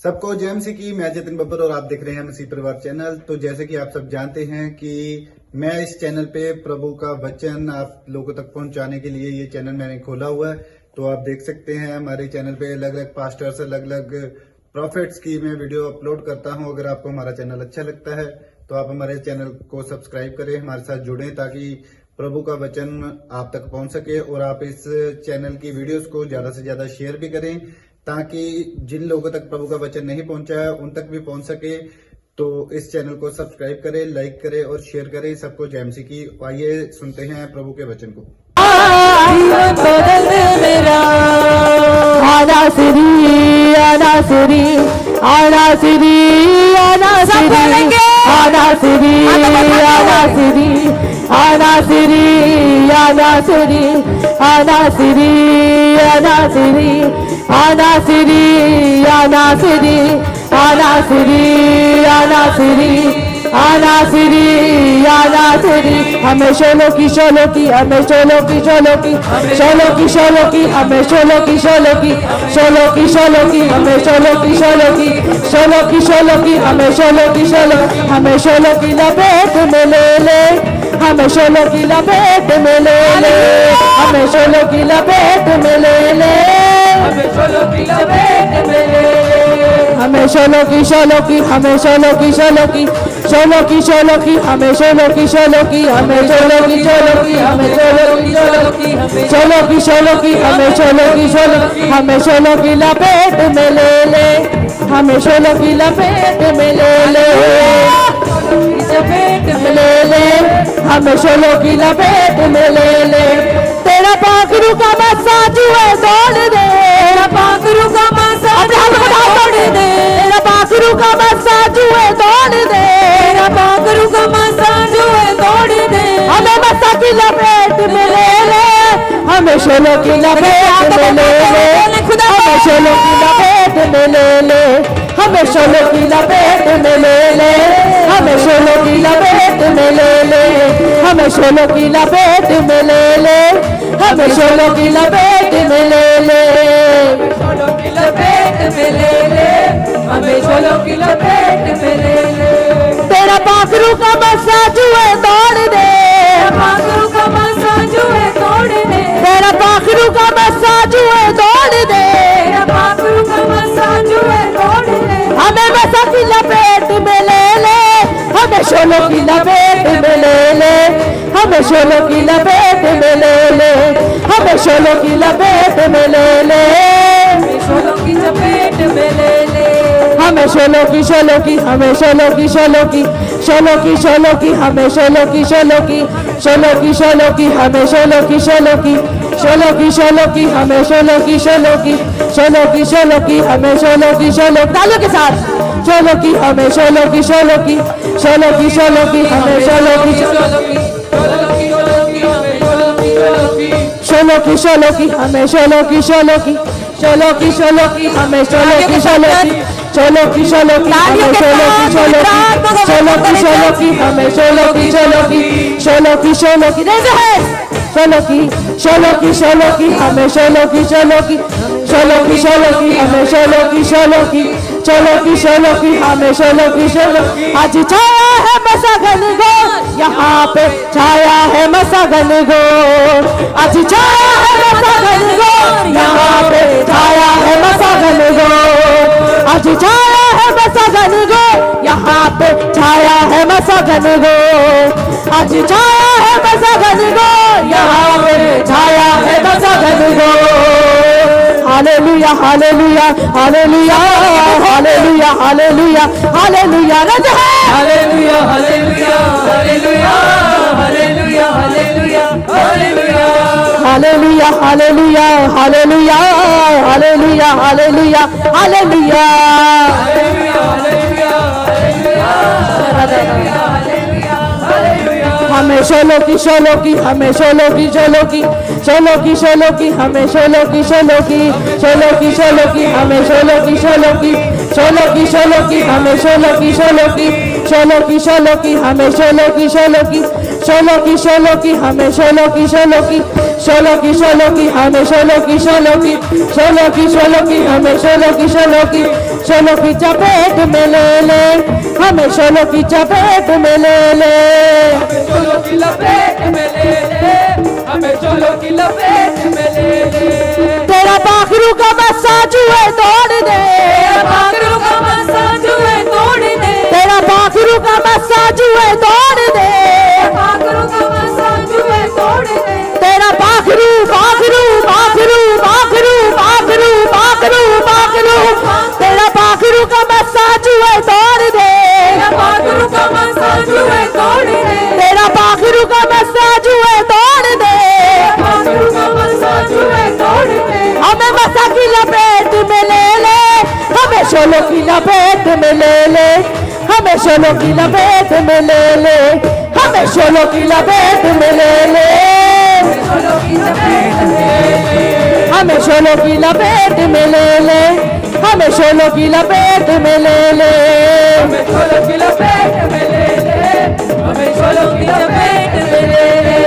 सबको जय मसीह की। मैं जतिन बब्बर और आप देख रहे हैं मसीह परिवार चैनल। तो जैसे कि आप सब जानते हैं कि मैं इस चैनल पे प्रभु का वचन आप लोगों तक पहुंचाने के लिए ये चैनल मैंने खोला हुआ है। तो आप देख सकते हैं हमारे चैनल पे अलग अलग पास्टर्स, अलग अलग प्रॉफिट्स की मैं वीडियो अपलोड करता हूं। अगर आपको हमारा चैनल अच्छा लगता है तो आप हमारे चैनल को सब्सक्राइब करें, हमारे साथ जुड़ें ताकि प्रभु का वचन आप तक पहुंच सके। और आप इस चैनल की वीडियोस को ज्यादा से ज्यादा शेयर भी करें ताकि जिन लोगों तक प्रभु का वचन नहीं पहुंचा है उन तक भी पहुंच सके। तो इस चैनल को सब्सक्राइब करें, लाइक करें और शेयर करें। सबको जय मसीह की। आइए सुनते हैं प्रभु के वचन को। हमें शोलो की शोलो की, हमें शोलो की शोलो की, शोलो की शोलो की, हमें शोलो की शोलो की, शोलो की शोलो की, हमें शोलो की शोलो की, शोलो की शोलो की, हमें शोलो की शोलो, हमें शोलो की लपेट में ले ले, हमें शोलो की लपेट में ले ले, हमें शोलो की लपेट में ले ले, हमें शोलो की लपेट में ले ले, हमें शोलो की शोलो की, हमें शोलो की शोलो की, शोलो की शोलो की, हमें शोलो की शोलो की, हमें शोलो की शोलो की, हमें शोलो की शोलो की, शोलो की शोलो की, हमें शोलो की शोलो, हमें शोलो की लपेट में ले ले, हमें शोलो की लपेट में ले ले, लपेट में ले ले, हमें शोलो की लपेट में ले ले। तेरा पाखरू का मसाज है तोड़ दे, तेरा पाखरू का मसाज तोड़ दे, तेरा पाखरू का मसाज है तोड़ दे, तेरा पाखरू का मसाज है तोड़ दे। हमें मसा की लपेट में ले ले, हमें शोलो की लपेट में ले ले, हमें शोलो की लपेट में ले ले, हमें शोलो की लपेट में ले ले, हमें शोलो की लपेट में ले ले, हमें शोलो की लपेट में ले ले, हमें शोलो की लपेट में ले ले, शोलो की लपेट में ले ले, हमें शोलो की लपेट में ले ले। तेरा पाखरू का मसाज है तोड़ दे, पाखरू का मसाज है तोड़ दे, तेरा पाखरू का मसाज है तोड़ दे, तेरा पाखरू का मसाज है तोड़ दे। हमें मसा की लपेट में ले ले, हमें शोलो की लपेट में ले ले, हमें शोलो की लपेट में ले ले, हमें शोलो की लपेट में ले ले, शोलो की लपेट में ले ले, हमें शोलो की शोलो की, हमें शोलो की शोलो की, शोलो की शोलो की, हमें शोलो की शोलो की, शोलो की शोलो की, हमें शोलो की शोलो की, शोलो की शोलो की, हमें शोलो की शोलो की, शोलो की शोलो की, हमें शोलो की शोलो, तालियों के साथ शोलो की, हमें शोलो की शोलो की, शोलो की शोलो की, हमें शोलो की शोलो की, शोलो की शोलो की, हमें शोलो की शोलो की, शोलो की शोलो की, हमें शोलो की शोलो की, शोलो की शोलो की, हमें शोलो की शोलो की, शोलो की शोलो की, हमें शोलो की शोलो की, शोलो की शोलो की, शोलो की शोलो की, शोलो की, हमें शोलो की शोलो की, शोलो की शोलो की, हमें शोलो की शोलो की, शोलो की शोलो की, हमें शोलो की शोलो। आज छाया है मसागन गो, यहाँ पे छाया है मसागन गो, आज छाया है मसागन गो, यहाँ पे छाया है मसागन गो, आज छाया है मसागन गो, यहाँ पे छाया है मसागन गो, आज छाया है मसागन गो, यहाँ पे छाया है मसागन गो। Hallelujah hallelujah hallelujah hallelujah hallelujah hallelujah रज है, hallelujah hallelujah hallelujah hallelujah hallelujah hallelujah hallelujah hallelujah hallelujah hallelujah hallelujah hallelujah हमें शोलो की शोलो की, हमें शोलो की शोलो की, शोलो की शोलो की, हमें शोलो की शोलो की, शोलो की शोलो की, हमें शोलो की शोलो की, शोलो की शोलो की, हमें शोलो की शोलो की, शोलो की शोलो की, हमें शोलो की शोलो की, शोलो की शोलो की, हमें शोलो की शोलो की, शोलो की शोलो की, हमें शोलो की शोलो की, शोलो की शोलो की, हमें शोलो की शोलो की, शोलों की चपेट में ले ले, हमें शोलों की चपेट में ले ले, चोलों की लपेट में ले ले, हमें चोलों की लपेट में ले ले। तेरा पाखरू का मस्सा जुए तोड़ दे, पाखरू का मस्सा जुए तोड़ दे, तेरा पाखरू का मस्सा जुए तोड़ दे, पाखरू का मस्सा जुए तोड़ दे, तेरा पाखरू पाखरू पाखरू पाखरू पाखरू पाखरू पाखरू, तेरा पाखरू का मस्सा जुए तोड़ दे, पाखरू का मस्सा जुए तोड़ दे, तेरा पाखरू का मस्सा जुए तोड़ दे, पाखरू का मस्सा जुए तोड़ दे। हमें मस्सा की लपेट में ले ले, हमें शोलों की लपेट में ले ले, हमें शोलों की लपेट में ले ले, हमें शोलों की लपेट में ले ले, चोलों की लपेट में ले ले, हमें शोलों की लपेट में ले ले, हमें शोलों की लपेट में ले ले, हमें चोलों की लपेट में ले ले, हमें चोलों की लपेट में ले ले।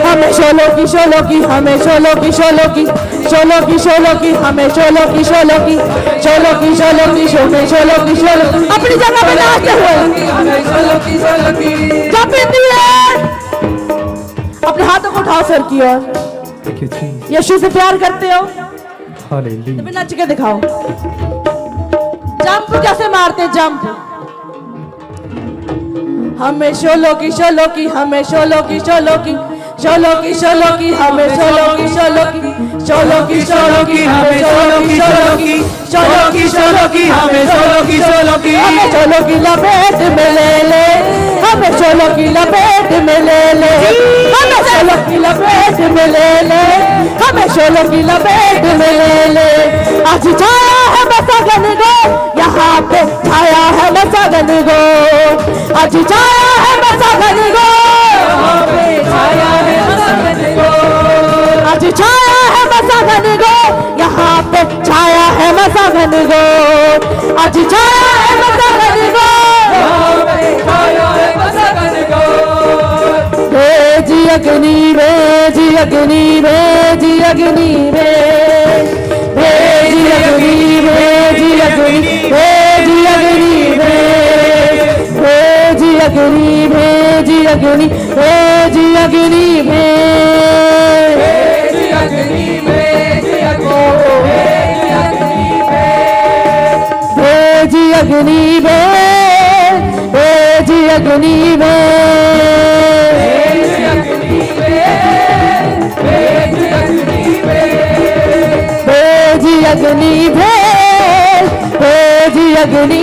हमें शोलों की शोलों की, हमें शोलों की शोलों की, शोलों की शोलों की, हमें शोलों की शोलों की, शोलों की शोलों की, हमें शोलों की शोलों, अपनी जगह पे नाचते हुए हमें चोलों की चोलों की, जब दिए अपने हाथों को उठाओ सर की ओर, Thank you, Jesus. यीशु से प्यार करते हो Hallelujah. तो नच के दिखाओ, जंप कैसे मारते जंप, हमें शोलों की शोलों की, हमें शोलों की शोलों की, शोलों की शोलों की, हमें शोलों की शोलों की, शोलों की शोलों की, हमें शोलों की शोलों की, शोलों की शोलों की, हमें शोलों की शोलों की, हमें शोलों की लपेट में ले ले, हमें शोलों की लपेट में ले ले, हमें शोलों की लपेट में ले ले, हमें शोलों की लपेट में ले ले। आज छाया है मसगन गो, यहाँ पे छाया है मसगन गो, आज छाया है मसगन गो, छाया है मसगन गो, आज छाया है मसगन गो, यहाँ पे छाया है मसगन गो, आज छाया है मसगन गो, छाया है मसगन गो। भेजी अग्नि भेजी अग्नि भेजी अग्नि भेजी अग्नि भेजी अग्नि भेजी अग्नि भेजी अग्नि भेजी अग्नि भेजी अग्नि भेजी अग्नि, भेजी अग्नि, भेजी अग्नि, भेजी अग्नि भेजी अग्नि भेजी अग्नि, भेजी अग्नि, भेजी अग्नि भेजी अग्नि भेजी अग्नि, भेजी अग्नि,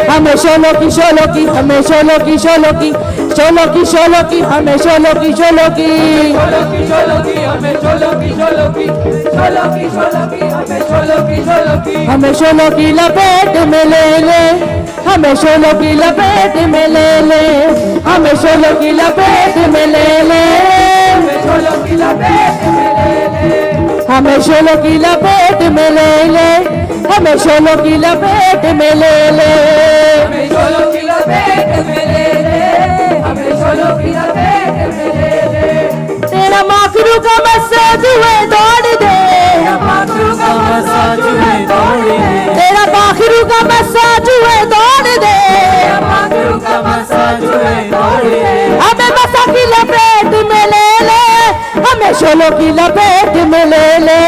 हमें शोलों की शोलों की, हमें शोलों की शोलों की, शोलों की शोलों की, हमें शोलों की शोलों की, चोलों की चोलों की, हमें चोलों की चोलों की, चोलों की चोलों की, हमें चोलों की चोलों की, हमें शोलों की लपेट में ले ले, हमें शोलों की लपेट में ले ले, हमें शोलों की लपेट में ले ले, हमें चोलों की लपेट में ले ले, हमें शोलों की लपेट में ले ले, हमें शोलों की लपेट में ले ले, हमें चोलों की लपेट में ले ले, हमें चोलों की लपेट में ले ले। तेरा माखरू का मस्सा जुए तोड़ दे, पाखरू का मस्सा जुए तोड़ दे, तेरा माखरू का मस्सा जुए तोड़ दे, पाखरू का मस्सा जुए तोड़ दे, हमें मस्सा की लपेट में ले ले, हमें शोलों की लपेट में ले ले,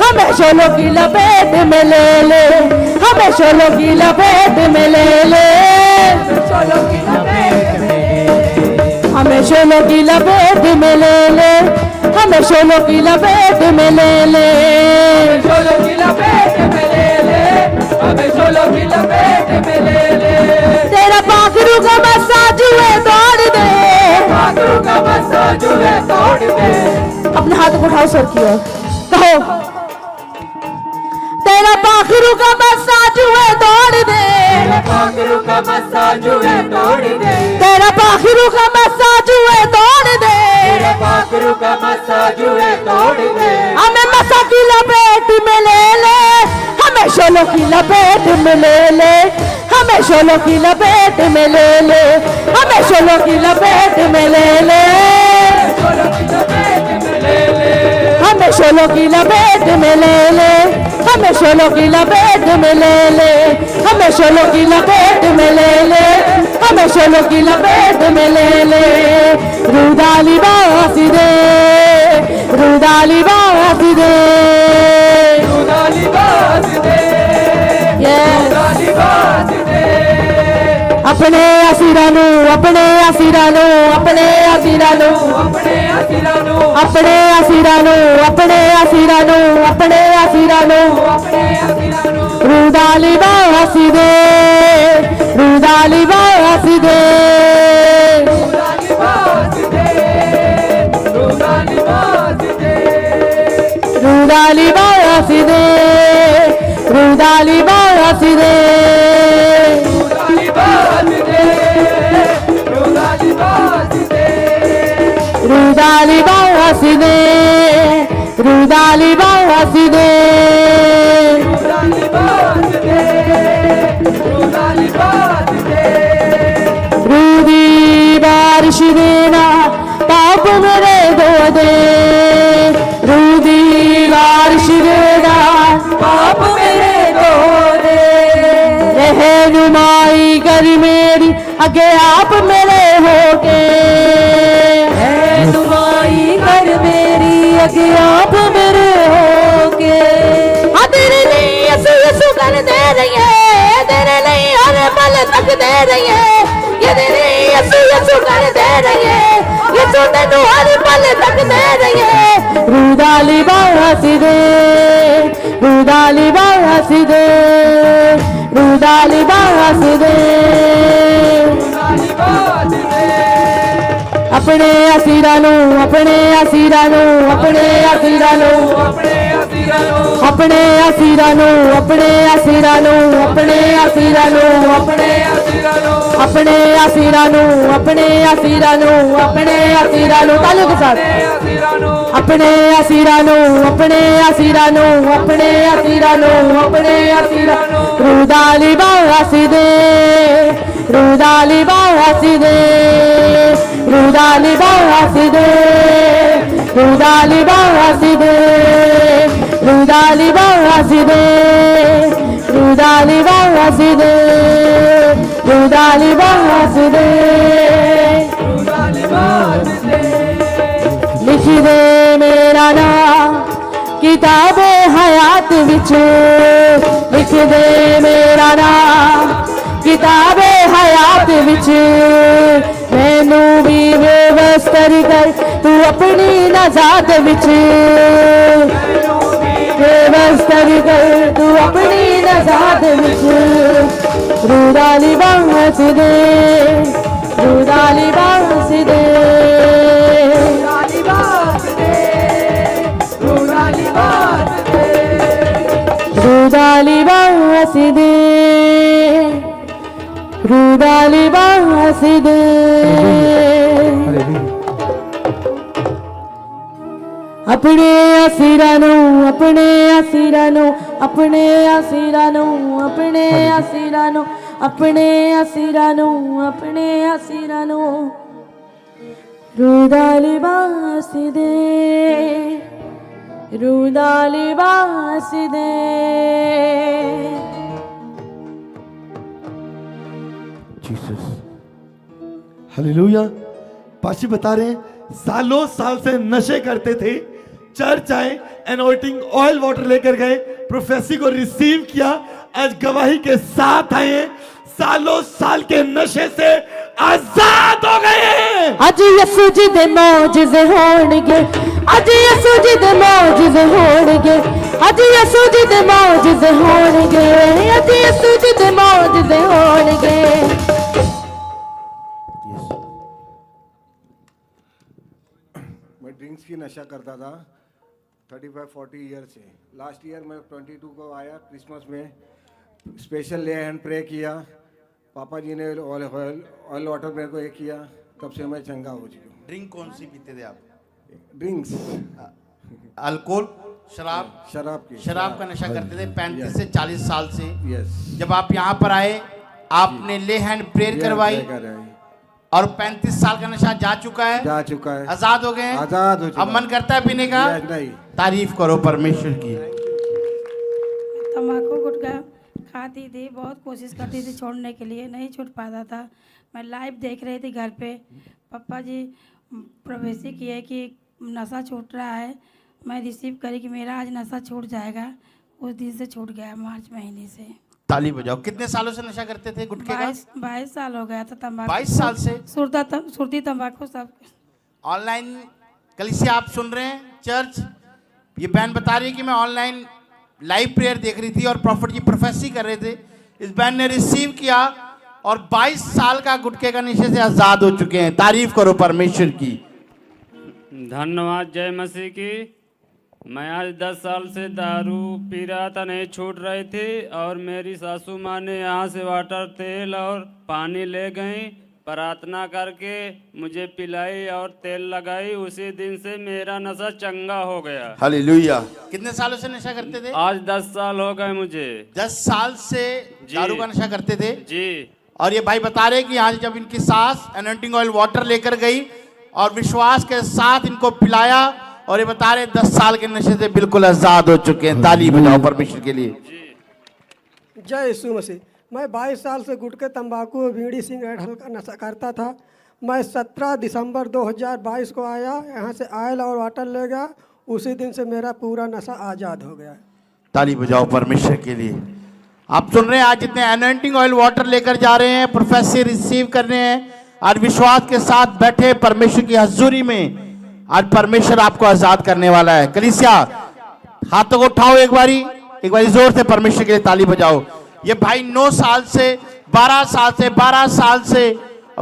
हमें शोलों की लपेट में ले ले, हमें शोलों की लपेट में ले ले, चोलों की लपेट में ले ले, हमें शोलों की लपेट में ले ले, हमें शोलों की लपेट में ले ले, चोलों की लपेट में ले ले, हमें चोलों की लपेट में ले ले। तेरा पाखरू का मस्सा जुए तोड़ दे, पाखरू का मस्सा जुए तोड़ दे, अपने हाथ को उठाओ सर की ओर, कहो तेरा पाखरू का मस्सा जुए तोड़ दे, पाखरू का मस्सा जुए तोड़ दे, तेरा पाखरू का मस्सा जुए तोड़ दे, पाखरू का मस्सा जुए तोड़ दे, हमें मस्सा की लपेट में ले ले, हमें शोलों की लपेट में ले ले, हमें शोलों की लपेट में ले ले, हमें शोलों की लपेट में ले ले, चोलों की लपेट में ले शोलों की लपेट में ले ले, हमें शोलों की लपेट में ले ले, हमें शोलों की लपेट में ले ले, हमें शोलों की लपेट में ले ले। रुदाली बासी दे, रुदाली बासी दे, रुदाली बाज दे, रुदाली बाज दे। अपने असीरानू, अपने असीरानू, अपने असीरानू, अपने असीरानू, अपने असीरानू, अपने असीरानू, अपने असीरानू, अपने असीरानू। रुदाली बासी दे, रुदाली बासी दे, रुदाली बाज दे, रुदाली बाज दे। रुदाली बासी दे, रुदाली बासी दे, रुदाली बाज दे, रुदाली बाज दे। रुदाली बासी दे, रुदाली बासी दे, रुदाली बाज दे, रुदाली बाज दे। रूदी बारिश देना पाप मेरे धो दे, रूदी बारिश देना पाप मेरे धो दे। रहनुमाई कर मेरी आगे आप मेरे होके, रहनुमाई कर मेरी आगे आप मेरे होके। हाँ तेरे लिए यसु यसु कर दे रही है, तेरे लिए हर पल तक दे रही है, ये तेरे यसु यसु कर दे रही है, यसु तेनू हर पल तक दे रही है। रुदाली बासी दे, रुदाली बासी दे, रुदाली बासी दे, रुदाली बाज दे। अपने असीरानू, अपने असीरानू, अपने असीरानू, अपने असीरानू, अपने असीरानू, अपने असीरानू, अपने असीरानू, अपने असीरानू, अपने असीरानू, अपने असीरानू, अपने असीरानू, तालियों के साथ। असीरानू, अपने असीरानू, अपने असीरानू, अपने असीरानू, अपने असीरानू, रुदाली बासी दे, रुदाली बासी दे, रुदाली बासी दे, रुदाली बासी दे, रुदाली बासी दे, रुदाली बासी दे, रुदाली बासी दे, रुदाली बाज दे। लिख दे मेरा नाम किताबे हयात विच, लिख दे मेरा नाम किताबे हयात विच, मैनू भी बेवस्तर कर तू अपनी नजात विच, बेवस्तर कर तू अपनी नजात विच। रुदाली बास दे, रुदाली बास दे, रुदाली बाज दे, रुदाली बाज दे। रुदाली बास दे, रुदाली बास दे। अपने असीरानू, अपने असीरानू, अपने असीरानू, अपने असीरानू, अपने असीरानू, अपने असीरानू, रुदाली बास दे, रुदाली बास दे। जीसस। हालेलुया। पाशी बता रहे हैं सालों साल से नशे करते थे, चर्च आए, एनॉइंटिंग ऑयल वाटर लेकर गए, प्रोफेसी को रिसीव किया, आज गवाही के साथ आए हैं, सालों साल के नशे से आजाद हो गए हैं। अज यसू जी दे मौजज़े होणगे, अज यसू जी दे मौजज़े होणगे, अज यसू जी दे मौजज़े होणगे, अज यसू जी दे मौजज़े होणगे। मैं ड्रिंक्स की नशा करता था 35-40 ईयर से। लास्ट ईयर मैं 22 को आया क्रिसमस में, स्पेशल ले हैंड प्रे किया, पापा जी ने ऑयल वाटर मेरे को एक किया, तब से मैं चंगा हो चुका हूँ। ड्रिंक कौन सी पीते थे आप? ड्रिंक्स, अल्कोहल, शराब? शराब की, शराब का नशा करते थे 35 से 40 साल से। यस। जब आप यहाँ पर आए, आपने ले हैंड प्रेयर करवाई, और 35 साल का नशा जा चुका है, जा चुका है, आजाद हो गए हैं। आजाद हो चुका अब मन करता है पीने का? नहीं। तारीफ करो परमेश्वर की। तम्बाकू गुटखा खाती थी, बहुत कोशिश करती थी छोड़ने के लिए, नहीं छूट पाता था। मैं लाइव देख रही थी घर पे, पापा जी प्रवेशी किए कि नशा छूट रहा है। मैं रिसीव करी कि मेरा आज नशा छूट जाएगा। उस दिन से छूट गया, मार्च महीने से। ताली बजाओ। कितने सालों से नशा करते थे गुटखे का? 22 साल हो गया था तम्बाकू। 22 साल से सुरती तम्बाकू सब। ऑनलाइन कलीसिया आप सुन रहे हैं चर्च, ये बहन बता रही है कि मैं ऑनलाइन लाइव प्रेयर देख रही थी और प्रॉफिट जी प्रोफेसी कर रहे थे। इस बहन ने रिसीव किया और 22 साल का गुटखे का नशे से आजाद हो चुके हैं। तारीफ करो परमेश्वर की। धन्यवाद, जय मसीह की। मैं आज 10 साल से दारू पी रहा था, नहीं छूट रही थी, और मेरी सासू माँ ने यहाँ से वाटर तेल और पानी ले गई, प्रार्थना करके मुझे पिलाई और तेल लगाई। उसी दिन से मेरा नशा चंगा हो गया। हालेलुया। कितने सालों से नशा करते थे? आज 10 साल हो गए मुझे। 10 साल से जी। दारू का नशा करते थे जी। और ये भाई बता रहे कि आज जब इनकी सास एनॉइंटिंग ऑयल वाटर लेकर गई और विश्वास के साथ इनको पिलाया, और ये बता रहे 10 साल के नशे से बिल्कुल आजाद हो चुके हैं। ताली बजाओ परमेश्वर के लिए। जय यीशु मसीह। मैं 22 साल से गुटखे, तंबाकू, बीड़ी, सिगरेट का नशा करता था। मैं 17 दिसंबर 2022 को आया, यहाँ से ऑयल और वाटर ले गया। उसी दिन से मेरा पूरा नशा आज़ाद हो गया। ताली बजाओ परमेश्वर के लिए। आप सुन रहे हैं आज जितने एनॉइंटिंग ऑयल वाटर लेकर जा रहे हैं, प्रोफेसी रिसीव कर रहे हैं, आज विश्वास के साथ बैठे परमेश्वर की हजूरी में, आज परमेश्वर आपको आजाद करने वाला है। कलीसिया हाथों को उठाओ एक बारी जोर से परमेश्वर के लिए ताली बजाओ। ये भाई 9 साल से 12 साल से 12 साल से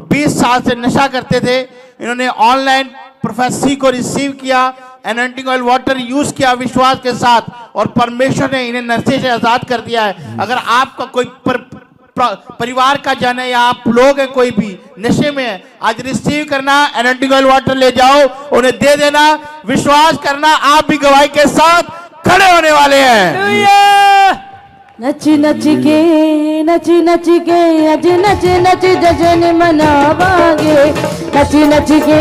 20 साल से नशा करते थे। इन्होंने ऑनलाइन प्रोफेसी को रिसीव किया, एनॉइंटिंग ऑयल वाटर यूज किया विश्वास के साथ, और परमेश्वर ने इन्हें नशे से आजाद कर दिया है। अगर आपका कोई परिवार का जन है या आप लोग हैं कोई भी नशे में है, आज रिसीव करना, एनॉइंटिंग ऑयल वाटर ले जाओ, उन्हें दे देना, विश्वास करना, आप भी गवाही के साथ खड़े होने वाले हैं। नची नच के अज नच नच जश्न मनावांगे। नची नच के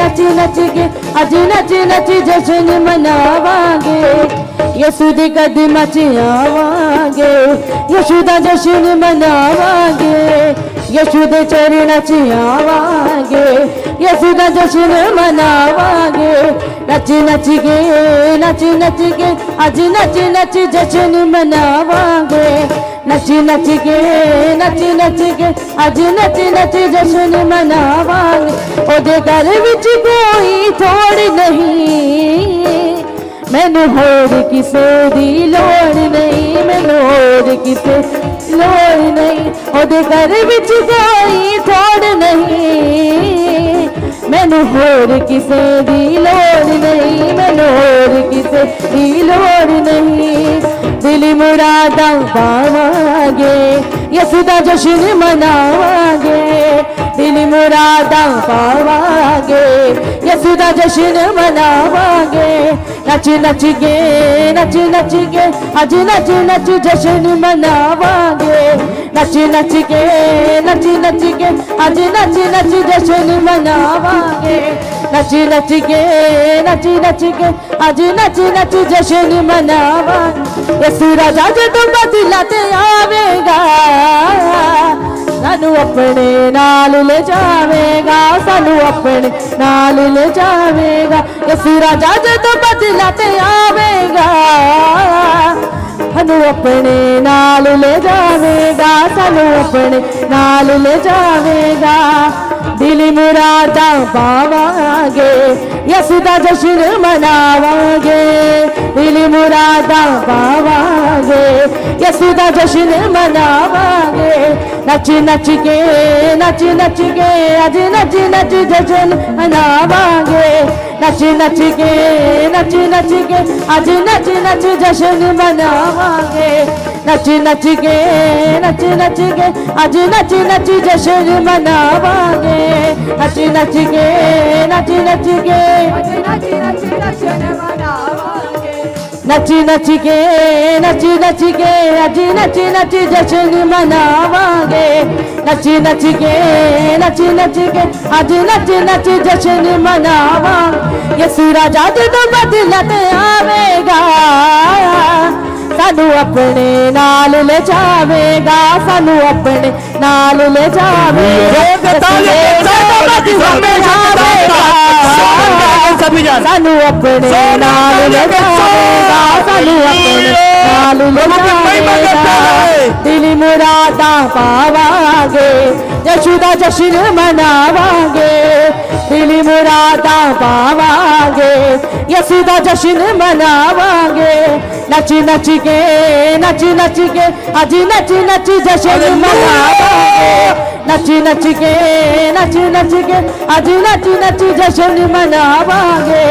अज नच नच जश्न मनावांगे। यीशु दे कदमां च आवांगे, यीशु दा जश्न मनावांगे। यीशु दे चरणां च आवांगे, यीशु दा जश्न मनावांगे। नच नच के अज नच नच जश्न मनावांगे। नच नच के अज नच नच जश्न मनावांगे। ओदे घर विच कोई थोड़ नहीं, मैनू होर किसे दी लोड़ नहीं, मैनू होर किसे लोड़ नहीं। ओदे घर विच कोई थोड़ नहीं, मैनू होर किसे दी लोड़ नहीं, मैनू होर किसे दी लोड़ नहीं। दिल मुरादां पावांगे, यीशु दा जश्न मनावांगे। दिल मुरादां पावांगे, यीशु दा जश्न मनावांगे। नच नच के अज नच नच जश्न मनावांगे। नच नच के अज नच नच जश्न मनावांगे। नच नच के अज नच नच जश्न मनावांगे। यीशु राजा जदों बदलाते आवेगा, सानू अपने नाल ले जावेगा, सानू अपने नाल ले जावेगा। यीशु राजा जदों बदलाते आवेगा, सानू अपने नाल ले जावेगा, सानू अपने नाल ले जावेगा। दिल मुरादां पावांगे, यीशु दा जश्न मनावांगे। दिल मुरादां पावांगे, यीशु दा जश्न मनावांगे। नच नच के अज नच नच जश्न मनावांगे। नच नच के अज नच नच जश्न मनावांगे। नच नच के अज नच नच जश्न मनावांगे। नच नच के अज नच नच जश्न मनावांगे। नची नची के अज नची नची जश्न मनावांगे नची नची के अज नची नची जश्न मनावांगे यसू राजा जदों बदलत आवेगा सानू अपने नाल ले जावेगा सानू अपने नाल ले जावेगा सानू अपने नाल ले जावेगा सानू अपने नाल ले जावेगा दिल मुरादा पावांगे यीशु दा जश्न मनावांगे दिल मुरादा पावांगे यीशु दा जश्न मनावांगे नची नची के अज नची नची जश्न मनावांगे नची नची के अज नची नची जश्न मनावांगे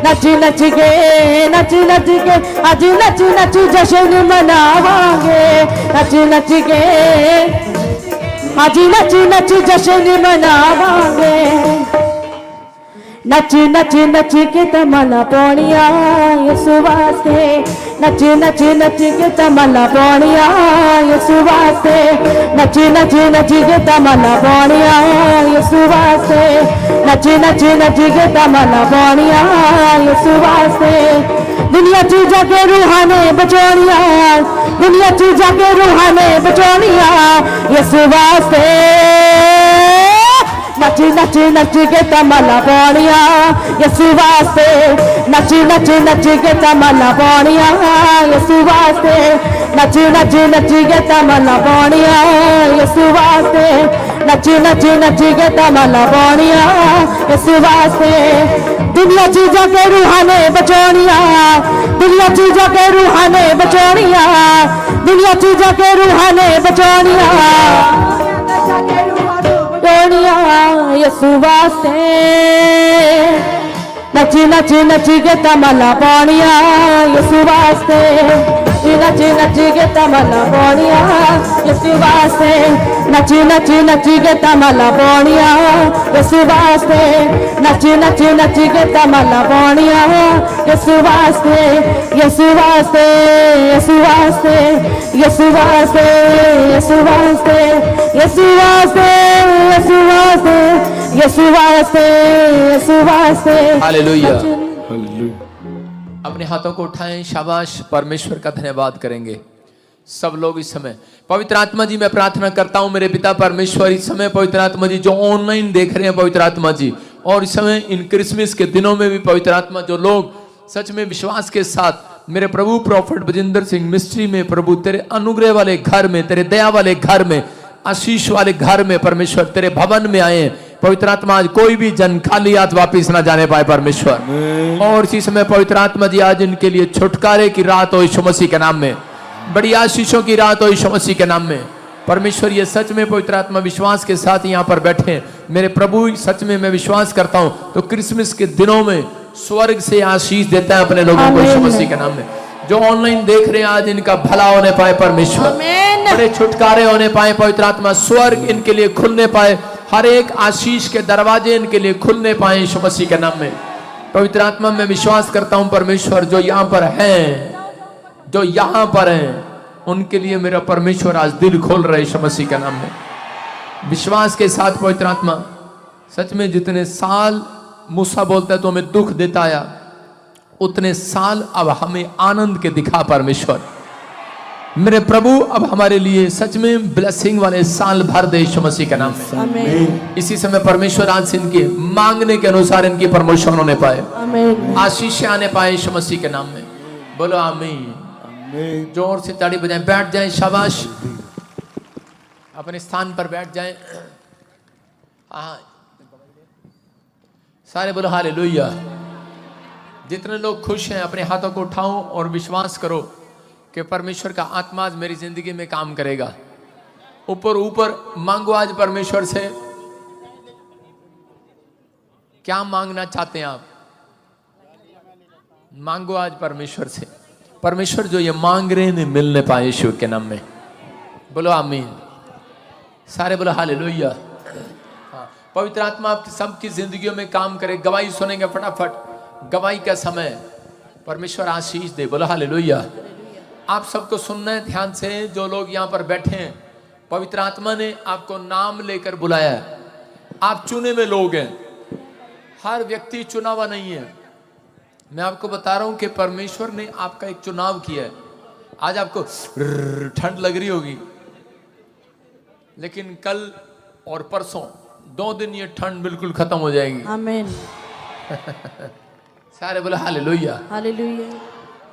नची नची के अज नची नची जश्न मनावांगे नची नची के अज नची नची जश्न मनावांगे नची के तमन्ना पौड़िया यसू वास्ते नची के तमन्ना पौड़िया यसू वास्ते नची के तमन्ना पौड़िया यसू वास्ते नची के तमन्ना पौड़िया यसू वास्ते दुनिया चीजा के रूहाने बचौड़िया दुनिया चीजा के रूहाने बचौड़िया यसू वास्ते नची के तमन्ना पौड़िया यसू वास्ते नची के तमन्ना पौड़िया यसू वास्ते नची के तमन्ना पौड़िया यसू वास्ते नची के तमन्ना पौड़िया यसू वास्ते दुनिया चीजों के रूहाने बचौड़िया दुनिया चीजों के रूहाने बचौड़िया दुनिया चीजों के रूहाने बचौड़िया यसू वास्ते नची के तमन्ना पौड़िया यसू वास्ते नची के तमन्ना पौड़िया यसू वास्ते नची के तमन्ना पौड़िया यसू वास्ते नची के तमन्ना पौड़िया यसू वास्ते यसू वास्ते यसू वास्ते यसू वास्ते यसू वास्ते यसू वास्ते यसू वास्ते यसू वास्ते यसू वास्ते हालेलुया। अपने हाथों को उठाएं, शाबाश, परमेश्वर का धन्यवाद करेंगे सब लोग इस समय। पवित्र आत्मा जी, मैं प्रार्थना करता हूं मेरे पिता परमेश्वर, इस समय पवित्र आत्मा जी जो ऑनलाइन देख रहे हैं पवित्र आत्मा जी, और इस समय इन क्रिसमस के दिनों में भी पवित्र आत्मा जो लोग सच में विश्वास के साथ मेरे प्रभु प्रॉफिट बजिंदर सिंह मिस्ट्री में प्रभु तेरे अनुग्रह वाले घर में, तेरे दया वाले घर में, आशीष वाले घर में परमेश्वर तेरे भवन में आए पवित्र आत्मा, आज कोई भी जन खाली हाथ वापिस ना जाने पाए परमेश्वर। और इसी समय पवित्र आत्मा जी आज इनके लिए छुटकारे की रात हो यीशु मसीह के नाम में, बड़ी आशीषों की रात हो यीशु मसीह के नाम में परमेश्वर। ये सच में पवित्र आत्मा विश्वास के साथ यहाँ पर बैठे मेरे प्रभु, सच में मैं विश्वास करता हूँ तो क्रिसमस के दिनों में स्वर्ग से आशीष देता है अपने लोगों को यीशु मसीह के नाम में। जो ऑनलाइन देख रहे हैं आज इनका भला होने पाए परमेश्वर, बड़े छुटकारे होने पाए पवित्र आत्मा, स्वर्ग इनके लिए खुलने पाए, हर एक आशीष के दरवाजे इनके लिए खुलने पाए यीशु मसीह के नाम में। पवित्र आत्मा मैं विश्वास करता हूं परमेश्वर, जो यहाँ पर हैं, जो यहाँ पर हैं, उनके लिए मेरा परमेश्वर आज दिल खोल रहे यीशु मसीह के नाम में। विश्वास के साथ पवित्र आत्मा, सच में जितने साल मूसा बोलता है तो हमें दुख देता आया, उतने साल अब हमें आनंद के दिखा परमेश्वर। मेरे प्रभु अब हमारे लिए सच में ब्लेसिंग वाले साल भर दे यीशु मसीह के नाम में। आमीन। इसी समय परमेश्वर आज से इनके मांगने के अनुसार इनकी प्रमोशन होने पाए, आशीष आने पाए यीशु मसीह के नाम में। बोलो आमीन। जोर से ताड़ी बजाएं, बैठ जाएं, शाबाश, अपने स्थान पर बैठ जाएं। सारे बोलो हालेलुया। जितने लोग खुश हैं अपने हाथों को उठाओ और विश्वास करो कि परमेश्वर का आत्मा आज मेरी जिंदगी में काम करेगा। ऊपर ऊपर मांगो आज परमेश्वर से, क्या मांगना चाहते हैं आप, मांगो आज परमेश्वर से। परमेश्वर जो ये मांग रहे हैं मिलने पाए यीशु के नाम में। बोलो आमीन। सारे बोलो हालेलुया। हाँ, पवित्र आत्मा आपकी सबकी जिंदगियों में काम करे। गवाही सुनेंगे फटाफट, गवाही का समय। परमेश्वर आशीष दे, बोलो हालेलुया। आप सबको सुनना है ध्यान से, जो लोग यहाँ पर बैठे हैं, पवित्र आत्मा ने आपको नाम लेकर बुलाया है। आप चुने हुए लोग हैं, हर व्यक्ति चुना हुआ नहीं है। मैं आपको बता रहा हूं कि परमेश्वर ने आपका एक चुनाव किया है। आज आपको ठंड लग रही होगी, लेकिन कल और परसों 2 दिन ये ठंड बिल्कुल खत्म हो जाएगी। आमीन। सारे बोले हालेलुया। हालेलुया।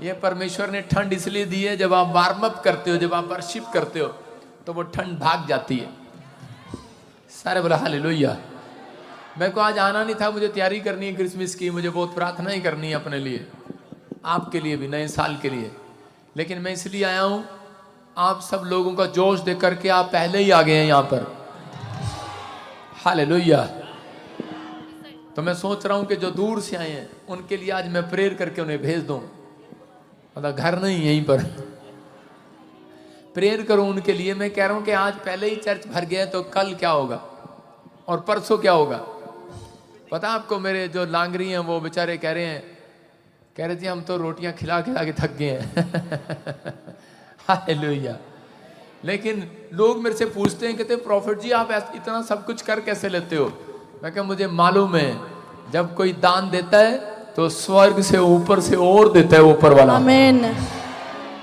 ये परमेश्वर ने ठंड इसलिए दी है, जब आप वार्म अप करते हो, जब आप वर्शिप करते हो, तो वो ठंड भाग जाती है। सारे बोले हालेलुया। मेरे को आज आना नहीं था, मुझे तैयारी करनी है क्रिसमस की, मुझे बहुत प्रार्थना ही करनी है अपने लिए, आपके लिए भी, नए साल के लिए। लेकिन मैं इसलिए आया हूं, आप सब लोगों का जोश देख करके आप पहले ही आ गए हैं यहाँ पर। हालेलुया। तो मैं सोच रहा हूं कि जो दूर से आए हैं उनके लिए आज मैं प्रेयर करके उन्हें भेज दूं, मतलब घर नहीं यहीं पर प्रेयर करूं उनके लिए। मैं कह रहा हूं कि आज पहले ही चर्च भर गया तो कल क्या होगा और परसों क्या होगा। पता आपको, मेरे जो लांगरी हैं वो बेचारे कह रहे थे हम तो रोटियां खिला खिला के थक गए हैं। हालेलुया। लेकिन लोग मेरे से पूछते हैं, कहते प्रॉफिट जी आप इतना सब कुछ कर कैसे लेते हो। मैं कहा मुझे मालूम है, जब कोई दान देता है तो स्वर्ग से ऊपर से और देता है ऊपर वाला। आमीन।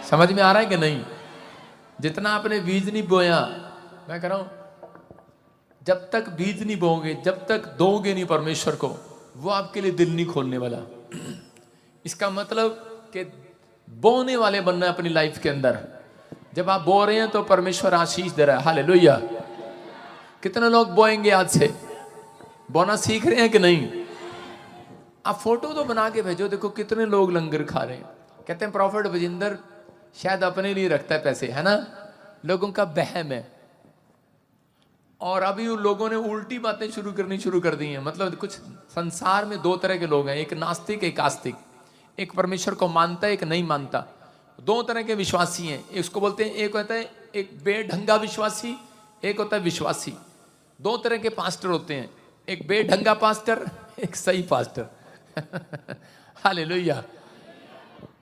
समझ में आ रहा है कि नहीं। जितना आपने बीज नहीं बोया, मैं कह रहा हूं जब तक बीज नहीं बोओगे, जब तक दोगे नहीं परमेश्वर को, वो आपके लिए दिल नहीं खोलने वाला। इसका मतलब कि बोने वाले बनना है अपनी लाइफ के अंदर। जब आप बो रहे हैं तो परमेश्वर आशीष दे रहा है। हालेलुया। कितने लोग बोएंगे आज से, बोना सीख रहे हैं कि नहीं। आप फोटो तो बना के भेजो, देखो कितने लोग लंगर खा रहे हैं। कहते हैं प्रॉफिट बजिंदर शायद अपने लिए रखता है पैसे, है ना। लोगों का बहम है, और अभी उन लोगों ने उल्टी बातें शुरू कर दी हैं। मतलब कुछ संसार में 2 तरह के लोग हैं, एक नास्तिक एक आस्तिक। एक परमेश्वर को मानता है, एक नहीं मानता। 2 तरह के विश्वासी हैं, इसको बोलते हैं, एक होता है एक बेढंगा विश्वासी, एक होता है विश्वासी। 2 तरह के पास्टर होते हैं, एक बेढंगा पास्टर, एक सही पास्टर। हालेलुया।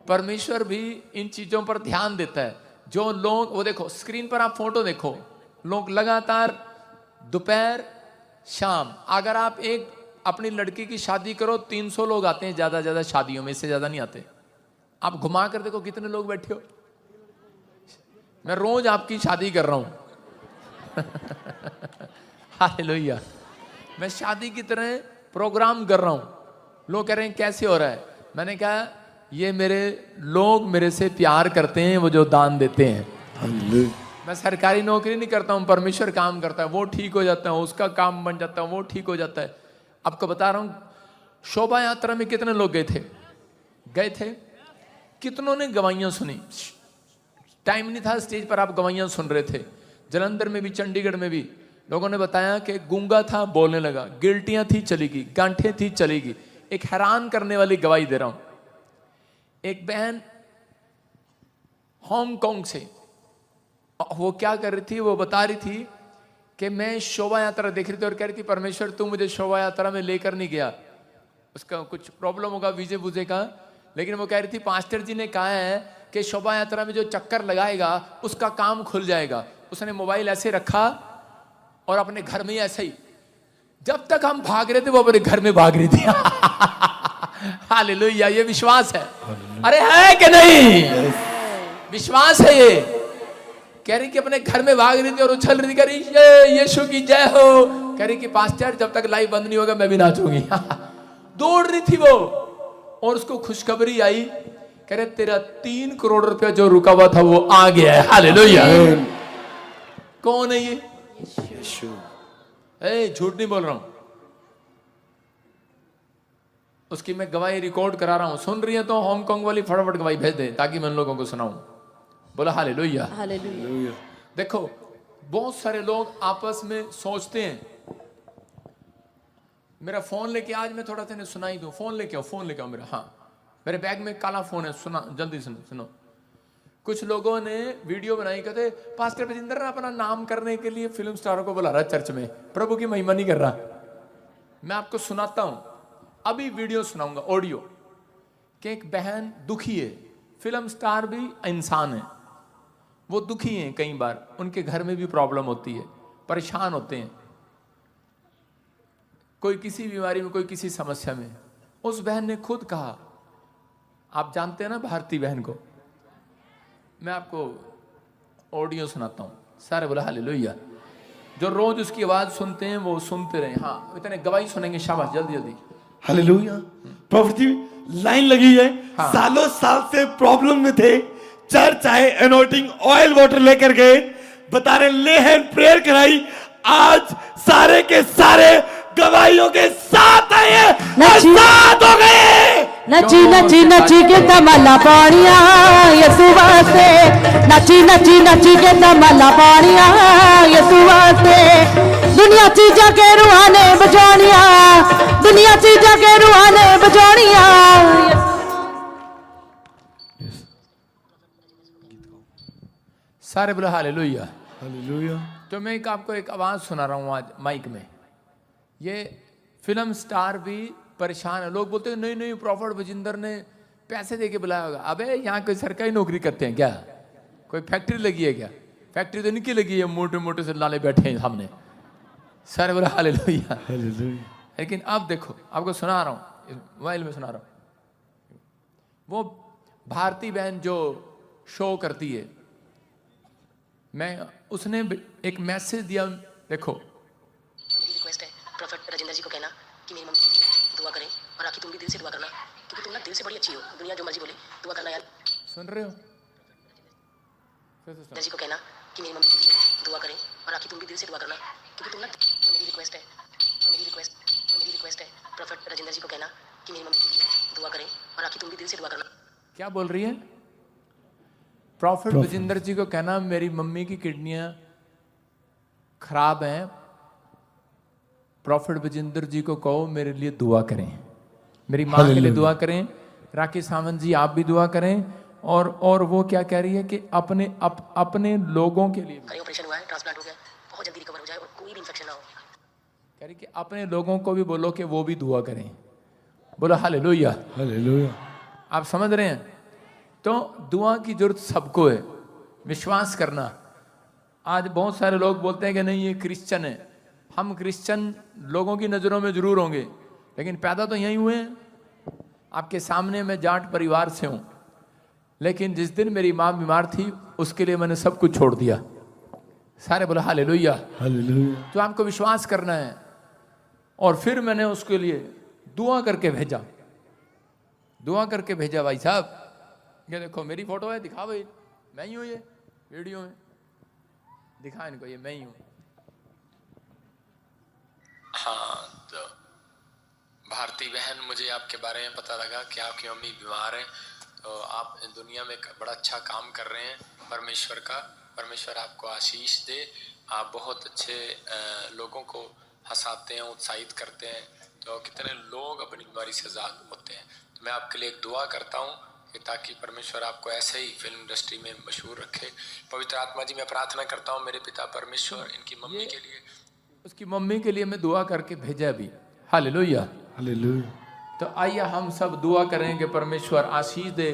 परमेश्वर भी इन चीजों पर ध्यान देता है। जो लोग, वो देखो स्क्रीन पर आप फोटो देखो, लोग लगातार दोपहर शाम, अगर आप एक अपनी लड़की की शादी करो 300 लोग आते हैं ज्यादा शादियों में, इससे ज्यादा नहीं आते। आप घुमा कर देखो कितने लोग बैठे हो। मैं रोज आपकी शादी कर रहा हूं। हालेलुया। मैं शादी की तरह प्रोग्राम कर रहा हूं। लोग कह रहे हैं कैसे हो रहा है। मैंने कहा ये मेरे लोग मेरे से प्यार करते हैं, वो जो दान देते हैं। मैं सरकारी नौकरी नहीं करता हूं, परमेश्वर काम करता है, वो ठीक हो जाता है, उसका काम बन जाता है, वो ठीक हो जाता है। आपको बता रहा हूं, शोभा यात्रा में कितने लोग गए थे। कितनों ने गवाहियां सुनी। टाइम नहीं था स्टेज पर, आप गवाहियां सुन रहे थे। जलंधर में भी, चंडीगढ़ में भी लोगों ने बताया कि गूंगा था बोलने लगा, गिल्टियां थी चली गई, गांठें थी चली गई। एक हैरान करने वाली गवाही दे रहा हूं। एक बहन हांगकांग से, वो क्या कर रही थी, वो बता रही थी कि मैं शोभा यात्रा देख रही थी और कह रही थी परमेश्वर तू मुझे शोभा यात्रा में लेकर नहीं गया। उसका कुछ प्रॉब्लम होगा वीजे वूजे का, लेकिन वो कह रही थी पास्टर जी ने कहा है कि शोभा यात्रा में जो चक्कर लगाएगा उसका काम खुल जाएगा। उसने मोबाइल ऐसे रखा और अपने घर में ही ऐसे ही, जब तक हम भाग रहे थे वो अपने घर में भाग रही थी। हालेलुया। ये विश्वास है। अरे है कि नहीं, विश्वास है ये। कह रही कि अपने घर में भाग रही थी और उछल रही थी, कह रही यीशु की जय हो। कह रही कि पास्टर जब तक लाइव बंद नहीं होगा मैं भी नाचूंगी। दौड़ रही थी वो, और उसको खुशखबरी आई, कह रहे तेरा 3 करोड़ रुपया जो रुका हुआ था वो आ गया है। हालेलुया। कौन है ये? यीशु। झूठ नहीं बोल रहा हूं, उसकी मैं गवाही रिकॉर्ड करा रहा हूं। सुन रही है तो हांगकांग वाली फटाफट गवाही भेज दे ताकि मैं उन लोगों को सुनाऊं। बोला हालेलुया। हालेलुया। देखो बहुत सारे लोग आपस में सोचते हैं, मेरा फोन लेके आज मैं थोड़ा सा सुनाई दूं, फोन लेके आओ मेरा। हाँ मेरे बैग में काला फोन है, सुना जल्दी सुनो। कुछ लोगों ने वीडियो बनाई, कहते पास्टर बजिंदर अपना नाम करने के लिए फिल्म स्टारों को बुला रहा है चर्च में, प्रभु की महिमा नहीं कर रहा। मैं आपको सुनाता हूं, अभी वीडियो सुनाऊंगा, ऑडियो, कि एक बहन दुखी है, फिल्म स्टार भी इंसान है, वो दुखी हैं, कई बार उनके घर में भी प्रॉब्लम होती है, परेशान होते हैं, कोई किसी बीमारी में, कोई किसी समस्या में। उस बहन ने खुद कहा, आप जानते हैं ना भारती बहन को, मैं आपको ऑडियो सुनाता हूं, सारे बोला हालेलुया। जो रोज उसकी आवाज सुनते हैं वो सुनते रहे। हाँ, इतने गवाही सुनेंगे, शाबाश, जल्दी जल्दी। हालेलुया। प्रॉफिट जी लाइन लगी है। हाँ। सालों साल से प्रॉब्लम में थे, चर्च आए, एनोटिंग ऑयल वाटर लेकर गए, बता रहे ले हैंड प्रेयर कराई, आज सारे के सारे गवाहियों के साथ आए और साथ हो गए। नची नची नची के तमला पानिया यसु वास्ते, नची नची नची के तमला पानिया यसु वास्ते, दुनिया चीजा के रूहाने बजानिया, दुनिया चीजा के रूहाने बजानिया। सारे बोले हालेलुया। हालेलुया। तो मैं आपको एक आवाज सुना रहा हूं आज माइक में। ये फिल्म स्टार भी परेशान है। लोग बोलते हैं नहीं नहीं, प्रॉफिट बजिंदर ने पैसे देके बुलाया होगा। अबे यहाँ कोई सरकारी नौकरी करते हैं क्या? कोई फैक्ट्री लगी है क्या? फैक्ट्री तो इनकी लगी है, मोटे मोटे से लाले बैठे हैं सामने। सारे बोले हालेलुया। हालेलुया। लेकिन अब देखो, आपको सुना रहा हूँ, मोबाइल में सुना रहा हूँ। वो भारती बहन जो शो करती है, मैं उसने एक मैसेज दिया, देखो। मेरी रिक्वेस्ट है प्रॉफिट राजेंद्र जी को कहना कि मेरी मम्मी के लिए दुआ करें, और आखिर तुम भी दिल से दुआ करना, क्योंकि तुम ना दिल से बड़ी अच्छी हो। दुनिया जो मर्जी बोले, दुआ करना यार। सुन रहे हो? राजेंद्र जी को कहना कि मेरी मम्मी के लिए दुआ करें, और आखिर तुम भी दिल से दुआ करना, क्योंकि तुम ना। मेरी रिक्वेस्ट है प्रॉफिट राजेंद्र जी को कहना कि मेरी मम्मी के लिए दुआ करें, और आखिर तुम भी दिल से दुआ करना। क्या बोल रही है? प्रॉफिट बजिंदर जी को कहना मेरी मम्मी की किडनियां खराब हैं, प्रॉफिट बजिंदर जी को कहो मेरे लिए दुआ करें, मेरी माँ के लिए दुआ करें। राकेश सावंत जी आप भी दुआ करें। और वो क्या कह रही है कि अपने लोगों के लिए कहीं ऑपरेशन हुआ है, ट्रांसप्लांट हो गया, बहुत जल्दी रिकवर हो जाए और कोई भी इन्फेक्शन ना हो। कह रही कि अपने लोगों को भी बोलो कि वो भी दुआ करें। बोलो हालेलुया। हालेलुया। आप समझ रहे हैं? तो दुआ की जरूरत सबको है, विश्वास करना। आज बहुत सारे लोग बोलते हैं कि नहीं ये क्रिश्चियन है। हम क्रिश्चियन लोगों की नज़रों में जरूर होंगे, लेकिन पैदा तो यहीं हुए हैं। आपके सामने मैं जाट परिवार से हूं, लेकिन जिस दिन मेरी माँ बीमार थी उसके लिए मैंने सब कुछ छोड़ दिया। सारे बोले हालेलुया। हालेलुया। तो आपको विश्वास करना है। और फिर मैंने उसके लिए दुआ करके भेजा, भाई साहब ये देखो मेरी फोटो है, दिखा भाई, मैं ही हूँ, ये वीडियो में दिखा इनको, ये मैं ही हूँ। हाँ, तो भारती बहन, मुझे आपके बारे में पता लगा कि आपकी मम्मी बीमार है, तो आप दुनिया में बड़ा अच्छा काम कर रहे हैं परमेश्वर का। परमेश्वर आपको आशीष दे। आप बहुत अच्छे लोगों को हंसाते हैं, उत्साहित करते हैं, तो कितने लोग अपनी बीमारी से आज़ाद होते हैं। तो मैं आपके लिए एक दुआ करता हूँ कि ताकि परमेश्वर आपको ऐसे ही फिल्म इंडस्ट्री में मशहूर रखे। पवित्र आत्मा जी, मैं प्रार्थना करता हूँ मेरे पिता परमेश्वर इनकी मम्मी के लिए, उसकी मम्मी के लिए मैं दुआ करके भेजा भी। हालेलुया। हालेलुया। तो आइए हम सब दुआ करें कि परमेश्वर आशीष दे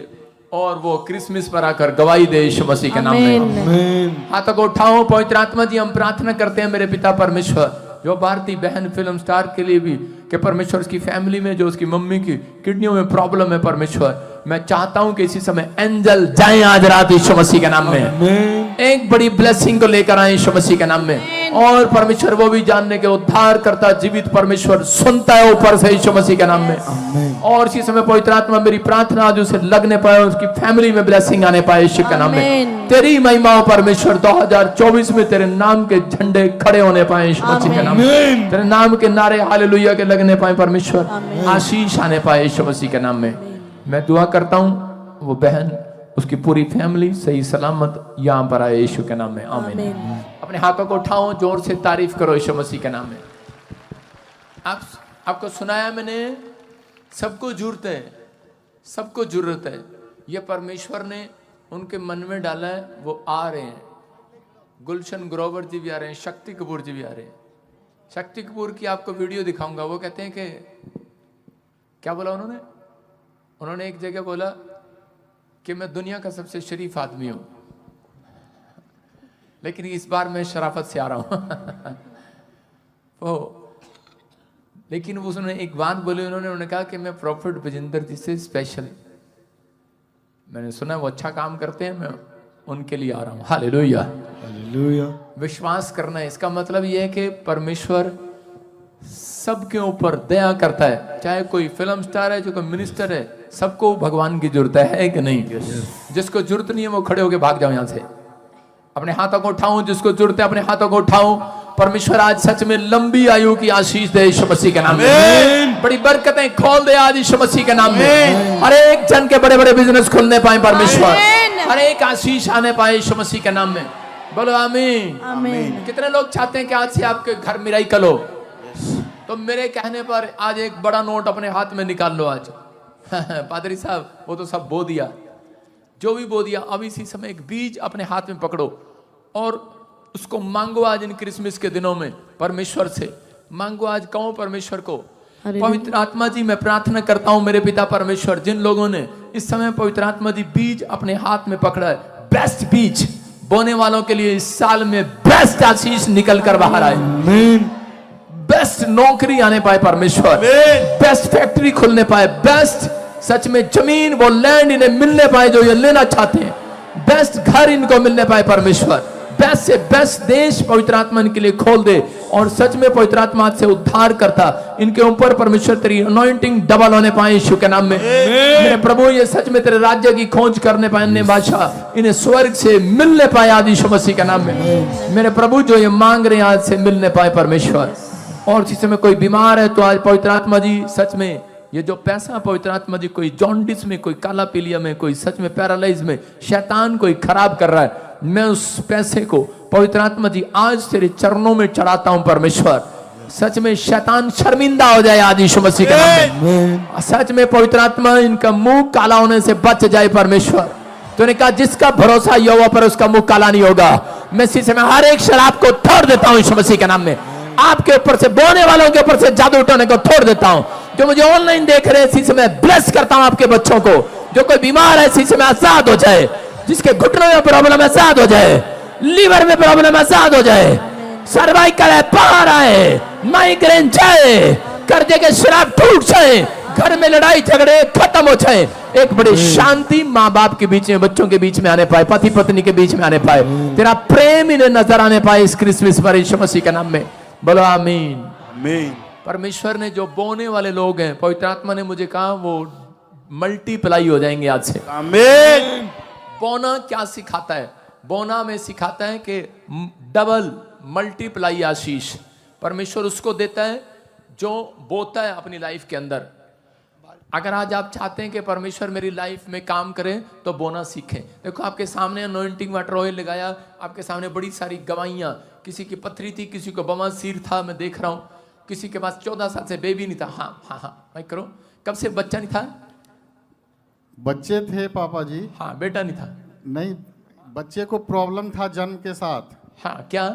और वो क्रिसमस पर आकर गवाही दे यीशु मसीह के नाम में। आमीन। हाथों को उठाओ। पवित्र आत्मा जी, हम प्रार्थना करते हैं मेरे पिता परमेश्वर, जो भारती बहन फिल्म स्टार के लिए भी, कि परमेश्वर उसकी फैमिली में जो उसकी मम्मी की किडनियों में प्रॉब्लम है, परमेश्वर मैं चाहता हूं कि इसी समय एंजल जाएं आज रात यीशु मसीह के नाम में, एक बड़ी ब्लेसिंग को लेकर आए यीशु मसीह के नाम में। और परमेश्वर वो भी जानने के उद्धार करता जीवित परमेश्वर सुनता है ऊपर से यीशु मसीह के नाम में। और इसी समय पवित्र आत्मा मेरी प्रार्थना आज उसे लगने पाए, उसकी फैमिली में ब्लेसिंग आने पाए यीशु के नाम में। तेरी महिमा हो परमेश्वर, 2024 में तेरे नाम के झंडे खड़े होने पाए यीशु मसीह के नाम में। तेरे नाम के नारे हालेलुया के लगने पाए परमेश्वर, आशीष आने पाए यीशु मसीह के नाम में। मैं दुआ करता हूं वो बहन, उसकी पूरी फैमिली सही सलामत यहाँ पर आए यीशु के नाम में। आमीन। अपने हाथों को उठाओ, जोर से तारीफ करो यीशु मसीह के नाम में। आपको सुनाया मैंने, सबको जरूरत है, सबको जरूरत है। ये परमेश्वर ने उनके मन में डाला है, वो आ रहे हैं। गुलशन ग्रोवर जी भी आ रहे हैं, शक्ति कपूर जी भी आ रहे हैं। शक्ति कपूर की आपको वीडियो दिखाऊंगा। वो कहते हैं कि क्या बोला उन्होंने, उन्होंने एक जगह बोला कि मैं दुनिया का सबसे शरीफ आदमी हूं, लेकिन इस बार मैं शराफत से आ रहा हूं। वो लेकिन उसने एक बात बोली, उन्होंने कहा कि मैं प्रॉफिट विजेंद्र जी से स्पेशल, मैंने सुना वो अच्छा काम करते हैं, मैं उनके लिए आ रहा हूं। Hallelujah, hallelujah. विश्वास करना है, इसका मतलब यह है कि परमेश्वर सबके ऊपर दया करता है, चाहे कोई फिल्म स्टार है, जो कोई मिनिस्टर है, सबको भगवान की जरूरत है कि नहीं? जिसको जरूरत नहीं है वो खड़े होके भाग जाओ यहां से। अपने हाथों को उठाऊं, जिसको जरूरत है अपने हाथों को उठाऊं। परमेश्वर आज सच में लंबी आयु की आशीष दे यीशु मसीह के नाम में, बड़ी बरकतें खोल दे आज यीशु मसीह के नाम में। हर एक जन के बड़े बड़े बिजनेस खुलने पाए परमेश्वर, हर एक आशीष आने पाए यीशु मसीह के नाम में। बोलो आमीन, आमीन। कितने लोग चाहते हैं कि आज से आपके घर मिराकल हो? तो मेरे कहने पर आज एक बड़ा नोट अपने हाथ में निकाल लो आज। पादरी साहब वो तो सब बो दिया, जो भी बो दिया, अब इसी समय एक बीज अपने हाथ में पकड़ो और उसको मांगो आज इन क्रिसमस के दिनों में परमेश्वर से। मांगो आज, कहो परमेश्वर को, पवित्र आत्मा जी मैं प्रार्थना करता हूं मेरे पिता परमेश्वर, जिन लोगों ने इस समय पवित्र आत्मा जी बीज अपने हाथ में पकड़ा है, बेस्ट बीज बोने वालों के लिए इस साल में बेस्ट आशीष निकल कर बाहर आए, बेस्ट नौकरी आने पाए परमेश्वर, बेस्ट फैक्ट्री खुलने पाए, बेस्ट सच में जमीन वो लैंड इन्हें मिलने पाए जो ये लेना चाहते हैं, बेस्ट घर इनको मिलने पाए परमेश्वर, बेस्ट से बेस्ट देश पवित्र आत्मा इनके लिए खोल दे। और सच में पवित्र आत्मा से उद्धार करता इनके ऊपर परमेश्वर तेरी अनॉइंटिंग डबल होने पाए यीशु के नाम में। मेरे प्रभु ये सच में तेरे राज्य की खोज करने पाए, अन्य भाषा इन्हें स्वर्ग से मिलने पाए आज यीशु मसीह के नाम में। मेरे प्रभु जो ये मांग रहे हैं आज से मिलने पाए परमेश्वर। और जिस समय कोई बीमार है तो आज पवित्र आत्मा जी सच में ये जो पैसा पवित्र आत्मा जी, कोई जॉन्डिस में, कोई काला पीलिया में, कोई सच में पैरालाइज में शैतान कोई खराब कर रहा है, मैं उस पैसे को पवित्र आत्मा जी आज तेरे चरणों में चढ़ाता हूं परमेश्वर। सच में शैतान शर्मिंदा हो जाए आज यीशु मसीह के नाम में। सच में पवित्र आत्मा इनका मुंह काला होने से बच जाए परमेश्वर। तूने कहा जिसका भरोसा यहोवा पर उसका मुंह काला नहीं होगा। मैं इसी समय हर एक शराब को तोड़ देता हूं यीशु मसीह के नाम में। आपके ऊपर से, बोने वालों के ऊपर से जादू उठाने को तोड़ देता हूं। जो मुझे ऑनलाइन देख रहे हैं इसी समय ब्लेस करता हूं आपके बच्चों को। जो कोई बीमार है इसी समय आजाद हो जाए, जिसके घुटनों में प्रॉब्लम आजाद हो जाए, लीवर में प्रॉब्लम आजाद हो जाए, सर्वाइकल है बाहर आए, माइग्रेन जाए, कर्जे के शराब टूट जाए, घर में लड़ाई झगड़े खत्म हो जाए, एक बड़ी शांति माँ बाप के बीच में, बच्चों के बीच में आने पाए, पति पत्नी के बीच में आने पाए, तेरा प्रेम इन्हें नजर आने पाए इस क्रिसमस पर यीशु मसीह के नाम में। बोलो आमीन, आमीन। परमेश्वर ने जो बोने वाले लोग हैं, पवित्र आत्मा ने मुझे कहा वो मल्टीप्लाई हो जाएंगे आज से। आमीन। बोना क्या सिखाता है? बोना में सिखाता है कि डबल मल्टीप्लाई आशीष परमेश्वर उसको देता है जो बोता है अपनी लाइफ के अंदर। अगर आज आप चाहते हैं कि परमेश्वर मेरी लाइफ में काम करे तो बोना सीखें। देखो आपके सामने अनॉइंटिंग वाटर ऑयल लगाया, आपके सामने बड़ी सारी गवाहियां, किसी की पथरी थी, किसी को बवासीर था, मैं देख रहा हूं, किसी के पास 14 साल से बेबी नहीं था। हाँ हाँ हाँ मैं करो, कब से बच्चा नहीं था? बच्चे थे पापा जी। हाँ बेटा नहीं था। नहीं, बच्चे को प्रॉब्लम था जन्म के साथ। हाँ क्या?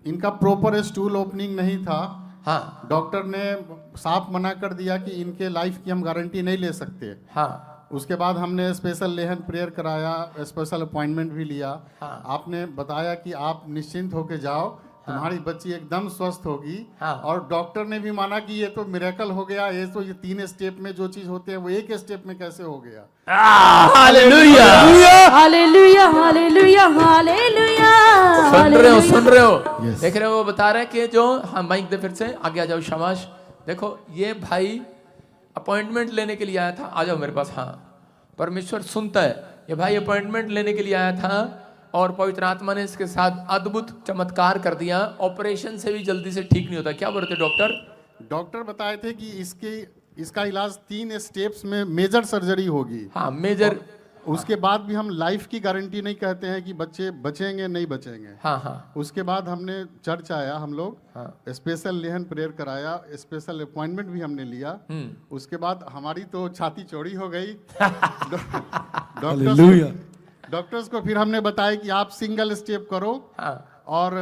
इनका प्रॉपर स्टूल ओपनिंग नहीं था। हाँ डॉक्टर ने साफ मना कर दिया कि इनके लाइफ की हम गारंटी नहीं ले सकते। हाँ उसके बाद हमने स्पेशल लेहन प्रेयर कराया, स्पेशल अपॉइंटमेंट भी लिया। हाँ। आपने बताया कि आप निश्चिंत होके जाओ, तुम्हारी बच्ची एकदम स्वस्थ होगी। हाँ। और डॉक्टर ने भी माना कि ये तो मिरेकल हो गया, ये तो ये 3 स्टेप में जो चीज होते हैं वो एक स्टेप में कैसे हो गया। Hallelujah, hallelujah, hallelujah, hallelujah. सुन रहे हो देख रहे हो? वो बता रहे हैं कि जो, हाँ माइक दे फिर से आगे आ जाओ, शाबाश। देखो ये भाई अपॉइंटमेंट लेने के लिए आया था, आ जाओ मेरे पास। हाँ परमेश्वर सुनता है। ये भाई अपॉइंटमेंट लेने के लिए आया था और पवित्र आत्मा ने इसके साथ अद्भुत चमत्कार कर दिया। ऑपरेशन से भी जल्दी से ठीक नहीं होता। क्या बोल रहे थे डॉक्टर? डॉक्टर बताए थे कि इसका इलाज 3 स्टेप्स में मेजर सर्जरी होगी। हाँ मेजर। उसके बाद भी हम लाइफ की गारंटी नहीं कहते हैं कि बच्चे बचेंगे नहीं बचेंगे। हाँ हाँ। उसके बाद हमने चर्च आया, हम लोग स्पेशल लेहन प्रेयर कराया, स्पेशल अपॉइंटमेंट भी हमने लिया। उसके बाद हमारी तो छाती चौड़ी हो गई। डॉक्टर्स को फिर हमने बताया कि आप सिंगल स्टेप करो। और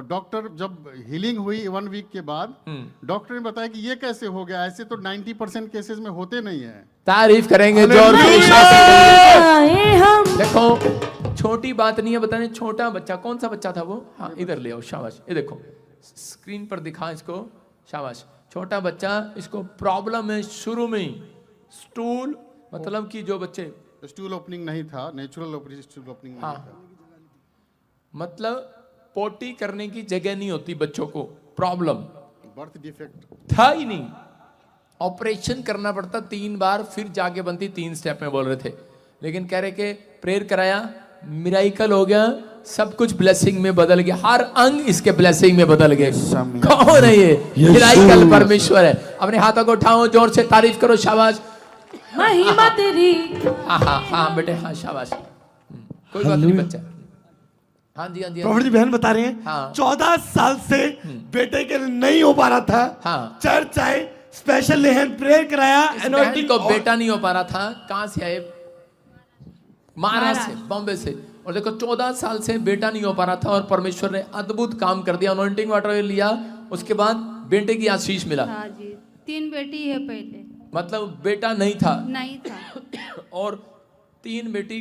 डॉक्टर जब हीलिंग हुई 1 वीक के बाद डॉक्टर ने बताया कि ये कैसे हो गया, ऐसे तो 90% केसेस में होते नहीं है। तारीफ करेंगे जोर से। देखो छोटी बात नहीं है बताने, छोटा बच्चा, कौन सा बच्चा था वो? हाँ इधर ले आओ, शाबाश। ये देखो स्क्रीन पर दिखा इसको, शाबाश। छोटा बच्चा, इसको प्रॉब्लम है शुरू में ही स्टूल, मतलब कि जो बच्चे स्टूल ओपनिंग नहीं था, नेचुरल स्टूल ओपनिंग नहीं था, मतलब पोटी करने की जगह नहीं होती बच्चों को, प्रॉब्लम, बर्थ डिफेक्ट था ही नहीं, ऑपरेशन करना पड़ता 3 बार, फिर जाके बनती 3 स्टेप में बोल रहे थे। लेकिन कह रहे कि प्रेयर कराया, मिराइकल हो गया, सब कुछ ब्लेसिंग में बदल गया, हर अंग इसके ब्लेसिंग में बदल गए। कौन है ये? मिराइकल परमेश्वर है। अपने हाथों को उठाओ, जोर से तारीफ करो, शाबाश। महिमा तेरी। हाँ हाँ हाँ बेटे, हाँ शाबाश। कोई बात नहीं बच्चा। हाँ जी हाँ जी। प्रॉफिट जी बहन बता रहे हैं, हाँ। 14 साल से बेटे के नहीं हो पा रहा था। हाँ। चर्च आए, स्पेशल लेहन प्रेयर कराया, बहन को बेटा नहीं हो पा रहा था। कहाँ से आए? महाराष्ट्र से, बॉम्बे से। और देखो 14 साल से बेटा नहीं हो पा रहा था और परमेश्वर ने अद्भुत काम कर दिया। अनॉइंटिंग वाटर लिया, उसके बाद बेटे की आशीष मिला। हाँ जी, 3 बेटी है पहले, मतलब बेटा नहीं था। नहीं था। और 3 बेटी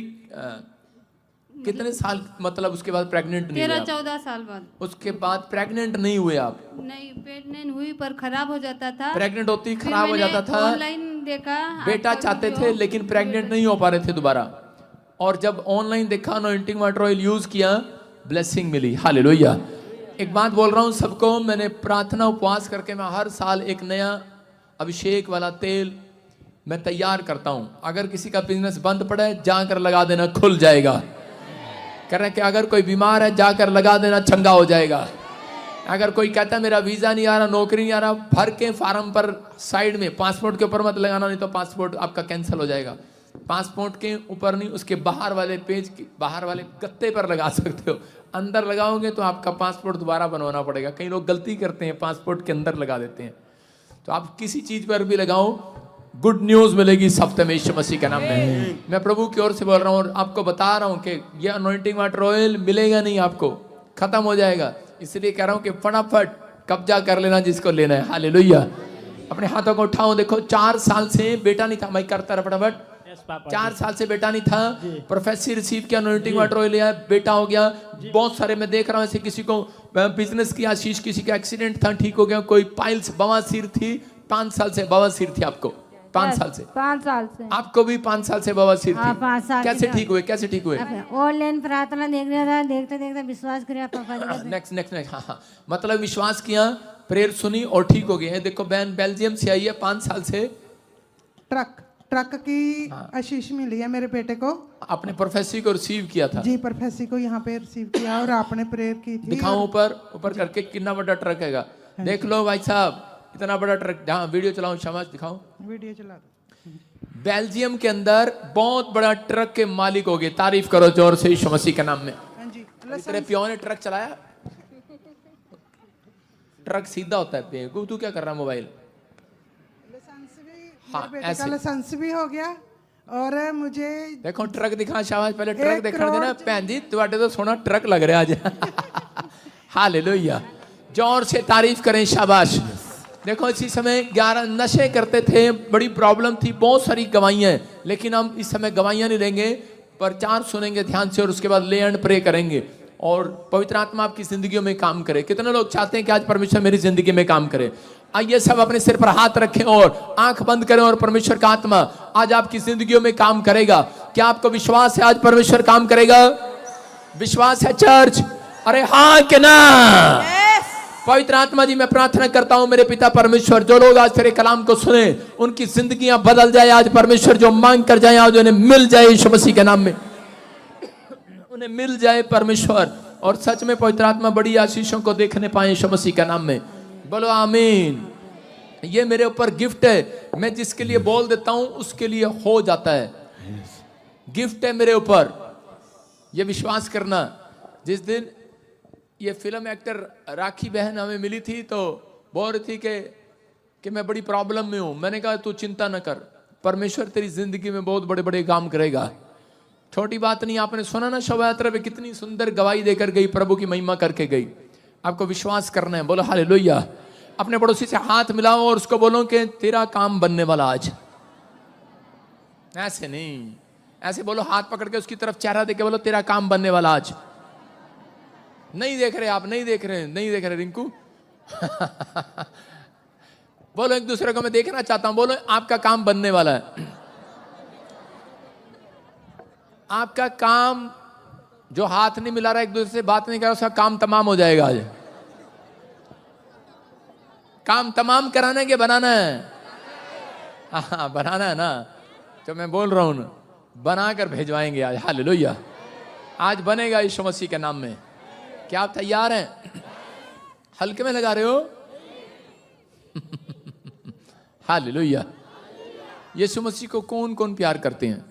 कितने साल, मतलब उसके बाद प्रेग्नेंट नहीं हुए? 13-14 साल बाद। उसके बाद प्रेग्नेंट नहीं हुए आप? नहीं, प्रेग्नेंट हुई पर खराब हो जाता था। प्रेग्नेंट होती खराब हो जाता था। ऑनलाइन देखा, बेटा चाहते थे लेकिन प्रेग्नेंट नहीं हो पा रहे थे दोबारा। और जब ऑनलाइन देखा, अनॉइंटिंग वाटर ऑयल यूज किया, ब्लेसिंग मिली। हालेलुया। एक बात बोल रहा हूँ सबको, मैंने प्रार्थना उपवास करके मैं हर साल एक नया अभिषेक वाला तेल मैं तैयार करता हूँ। अगर किसी का बिजनेस बंद पड़ा है, जाकर लगा देना, खुल जाएगा। कह रहे हैं कि अगर कोई बीमार है, जाकर लगा देना, चंगा हो जाएगा। अगर कोई कहता है मेरा वीजा नहीं आ रहा, नौकरी नहीं आ रहा, भर के फार्म पर साइड में, पासपोर्ट के ऊपर मत लगाना, नहीं तो पासपोर्ट आपका कैंसिल हो जाएगा। पासपोर्ट के ऊपर नहीं, उसके बाहर वाले पेज के बाहर वाले गत्ते पर लगा सकते हो। अंदर लगाओगे तो आपका पासपोर्ट दोबारा बनवाना पड़ेगा। कई लोग गलती करते हैं, पासपोर्ट के अंदर लगा देते हैं। तो आप किसी चीज पर भी लगाओ, गुड न्यूज मिलेगी इस हफ्ते में यीशु मसीह के नाम में। मैं प्रभु की ओर से बोल रहा हूँ और आपको बता रहा हूँ कि यह अनॉइंटिंग वाटर ऑयल मिलेगा नहीं आपको, खत्म हो जाएगा। इसलिए कह रहा हूँ कि फटाफट कब्जा कर लेना जिसको लेना है। हालेलुया। अपने हाथों को उठाओ। देखो 4 साल से बेटा नहीं था, मैं करता रहा फटाफट। 4 साल से बेटा नहीं था, प्रोफेसी रिसीव किया, अनॉइंटिंग वाटर ऑयल लिया, बेटा हो गया। बहुत सारे मैं देख रहा हूँ ऐसे, किसी को बिजनेस की आशीष, किसी का एक्सीडेंट था, ठीक हो गया। कोई पाइल्स बवासीर थी, 5 साल से बवासीर थी आपको, 5 साल से। 5 साल से आपको भी 5 साल से बवासीर थी। 5 साल। कैसे ठीक हुए? कैसे ठीक हुए? ऑनलाइन प्रार्थना देख रहा था, देखते देखते विश्वास किया पापा जी। Next next next. हाँ हाँ, मतलब विश्वास किया, प्रेयर सुनी और ठीक हो गए हैं। देखो बहन बेल्जियम से आई है, 5 साल से ट्रक की आशीष मिली है मेरे बेटे को। आपने प्रोफेसी को रिसीव किया था? जी, प्रोफेसी को यहाँ पे रिसीव किया और आपने प्रेयर की थी। दिखाओ ऊपर ऊपर करके, कितना बड़ा ट्रक हैगा। देख लो भाई साहब, इतना बड़ा ट्रक। हाँ वीडियो चलाओ, शाबाश, दिखाओ वीडियो चला दो। बेल्जियम के अंदर बहुत बड़ा ट्रक के मालिक हो गए। तारीफ करो जोर से यीशु मसीह के नाम में। तेरे प्यो ने ट्रक चलाया? ट्रक सीधा होता है पे। तू क्या कर रहा है? मोबाइल। हाँ, बेटे का लाइसेंस भी हो गया और मुझे देखो ट्रक दिखा, शाबाश। पहले ट्रक देखा देना भैन जी, तुम्हारे तो सोना ट्रक लग रहा है आज। हालेलुया। जोर से तारीफ करें, शाबाश। देखो इसी समय 11 नशे करते थे, बड़ी प्रॉब्लम थी, बहुत सारी गवाहियां हैं। लेकिन हम इस समय गवाहियां नहीं लेंगे, प्रचार सुनेंगे ध्यान से और उसके बाद ले एंड प्रे करेंगे और पवित्र आत्मा आपकी जिंदगियों में काम करे। कितने लोग चाहते हैं कि आज परमेश्वर मेरी जिंदगी में काम करे? आइए सब अपने सिर पर हाथ रखें और आंख बंद करें और परमेश्वर का आत्मा आज आपकी जिंदगियों में काम करेगा। क्या आपको विश्वास है आज परमेश्वर काम करेगा? विश्वास है चर्च? अरे हाँ कि ना? पवित्र आत्मा जी, मैं प्रार्थना करता हूं मेरे पिता परमेश्वर, जो लोग आज तेरे कलाम को सुने उनकी जिंदगियां बदल जाए आज परमेश्वर। जो मांग कर जाए आज उन्हें मिल जाए यीशु मसीह के नाम में, उन्हें मिल जाए परमेश्वर। और सच में पवित्र आत्मा बड़ी आशीषों को देखने पाए यीशु मसीह के नाम में। बोलो आमीन। ये मेरे ऊपर गिफ्ट है, मैं जिसके लिए बोल देता हूं उसके लिए हो जाता है। गिफ्ट है मेरे ऊपर, ये विश्वास करना। जिस दिन ये फिल्म एक्टर राखी बहन हमें मिली थी तो बोल रही थी कि मैं बड़ी प्रॉब्लम में हूं। मैंने कहा तू चिंता न कर, परमेश्वर तेरी जिंदगी में बहुत बड़े बड़े काम करेगा। छोटी बात नहीं। आपने सुना ना शोभा यात्रा पे कितनी सुंदर गवाही देकर गई, प्रभु की महिमा करके गई। आपको विश्वास करना है, बोलो हालेलुया। अपने पड़ोसी से हाथ मिलाओ और उसको बोलो कि तेरा काम बनने वाला आज। ऐसे नहीं, ऐसे बोलो, हाथ पकड़ के उसकी तरफ चेहरा देके बोलो तेरा काम बनने वाला आज। नहीं देख रहे आप, नहीं देख रहे रिंकू। बोलो एक दूसरे को मैं देखना चाहता हूं, बोलो आपका काम बनने वाला है। आपका काम, जो हाथ नहीं मिला रहा, एक दूसरे से बात नहीं कर रहा, उसका काम तमाम हो जाएगा आज। काम तमाम कराना है कि बनाना है? हाँ बनाना है ना, तो मैं बोल रहा हूं ना, बना कर भेजवाएंगे आज। हालेलुया, आज बनेगा यीशु मसीह के नाम में। क्या आप तैयार हैं? हल्के में लगा रहे हो? हालेलुया। यीशु मसीह को कौन कौन प्यार करते हैं?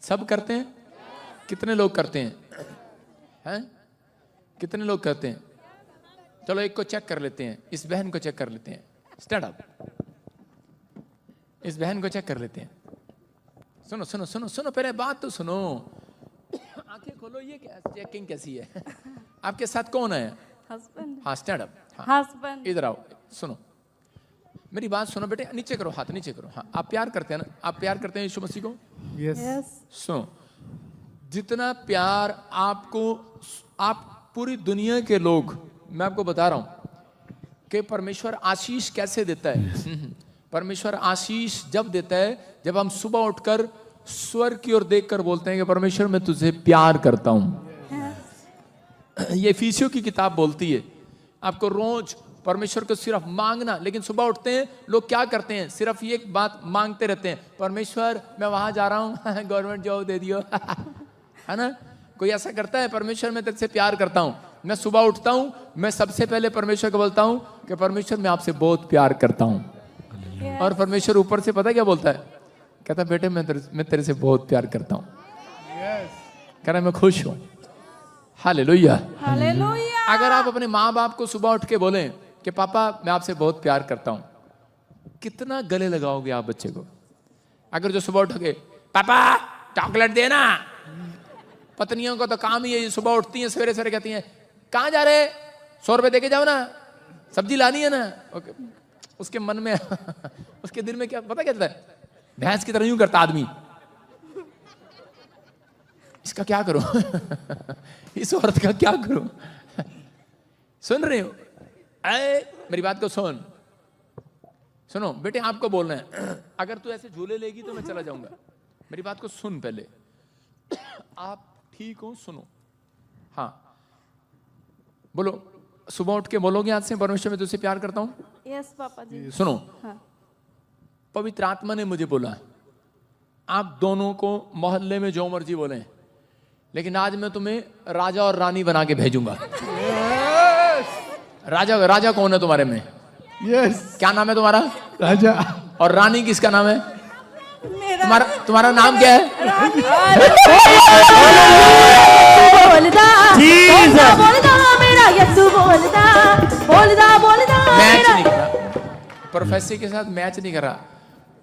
सब करते हैं? कितने लोग करते हैं? हैं? कितने लोग करते हैं? चलो एक को चेक कर लेते हैं, इस बहन को चेक कर लेते हैं। स्टैंड अप, इस बहन को चेक कर लेते हैं। सुनो सुनो सुनो सुनो, पहले बात तो सुनो। आंखें खोलो, ये क्या चेकिंग कैसी है? आपके साथ कौन है? हस्बैंड। हाँ स्टैंड अप, हस्बैंड। इधर आओ, सुनो मेरी बात सुनो बेटे, नीचे करो, हाथ नीचे करो। हाँ, आप प्यार करते हैं ना? आप प्यार करते हैं यीशु मसीह को? यस। सुनो, जितना प्यार आपको, आप पूरी दुनिया के लोग, मैं आपको बता रहा हूं कि परमेश्वर आशीष कैसे देता है। परमेश्वर आशीष जब देता है जब हम सुबह उठकर स्वर्ग की ओर देखकर बोलते हैं कि परमेश्वर मैं तुझे प्यार करता हूं। ये इफिसियों की किताब बोलती है आपको रोज परमेश्वर को सिर्फ मांगना। लेकिन सुबह उठते हैं लोग क्या करते हैं? सिर्फ ये एक बात मांगते रहते हैं, परमेश्वर मैं वहां जा रहा हूं, गवर्नमेंट जॉब दे दियो। है ना? कोई ऐसा करता है? परमेश्वर मैं तेरे से प्यार करता हूं। मैं सुबह उठता हूं, मैं सबसे पहले परमेश्वर को बोलता हूं कि परमेश्वर मैं आपसे बहुत प्यार करता हूं। और परमेश्वर ऊपर से पता क्या बोलता है? कहता बेटे मैं तेरे से बहुत प्यार करता हूं। कह रहा मैं खुश हूं। हालेलुया। हालेलुया। अगर आप अपने माँ बाप को सुबह उठ के बोलें कि पापा मैं आपसे बहुत प्यार करता हूं, कितना गले लगाओगे आप बच्चे को? अगर जो सुबह उठोगे पापा चॉकलेट देना। पत्नियों को तो काम ही है, सुबह उठती हैं सवेरे सवेरे कहती हैं कहां जा रहे? 100 रुपए देके जाओ ना, सब्जी लानी है ना। उसके मन में उसके दिल में क्या पता क्या चलता है? भैंस की तरह यूं करता आदमी, इसका क्या करूं? इस औरत का क्या करूं? सुन रहे हो? मेरी बात को सुनो बेटे, आपको बोलना है। अगर तू ऐसे झूले लेगी तो मैं चला जाऊंगा। मेरी बात को सुन पहले। आप ठीक हो? सुनो। हाँ बोलो, सुबह उठ के बोलोगे आज से परमेश्वर मैं तुझसे प्यार करता हूं? यस पापा जी। सुनो, हाँ। पवित्र आत्मा ने मुझे बोला आप दोनों को मोहल्ले में जो मर्जी बोलें, लेकिन आज मैं तुम्हें राजा और रानी बना के भेजूंगा। राजा कौन है तुम्हारे में? यस। क्या नाम है तुम्हारा? राजा। और रानी किसका नाम है? तुम्हारा नाम क्या है? मैच नहीं कर रहा, प्रोफेसी के साथ मैच नहीं कर रहा।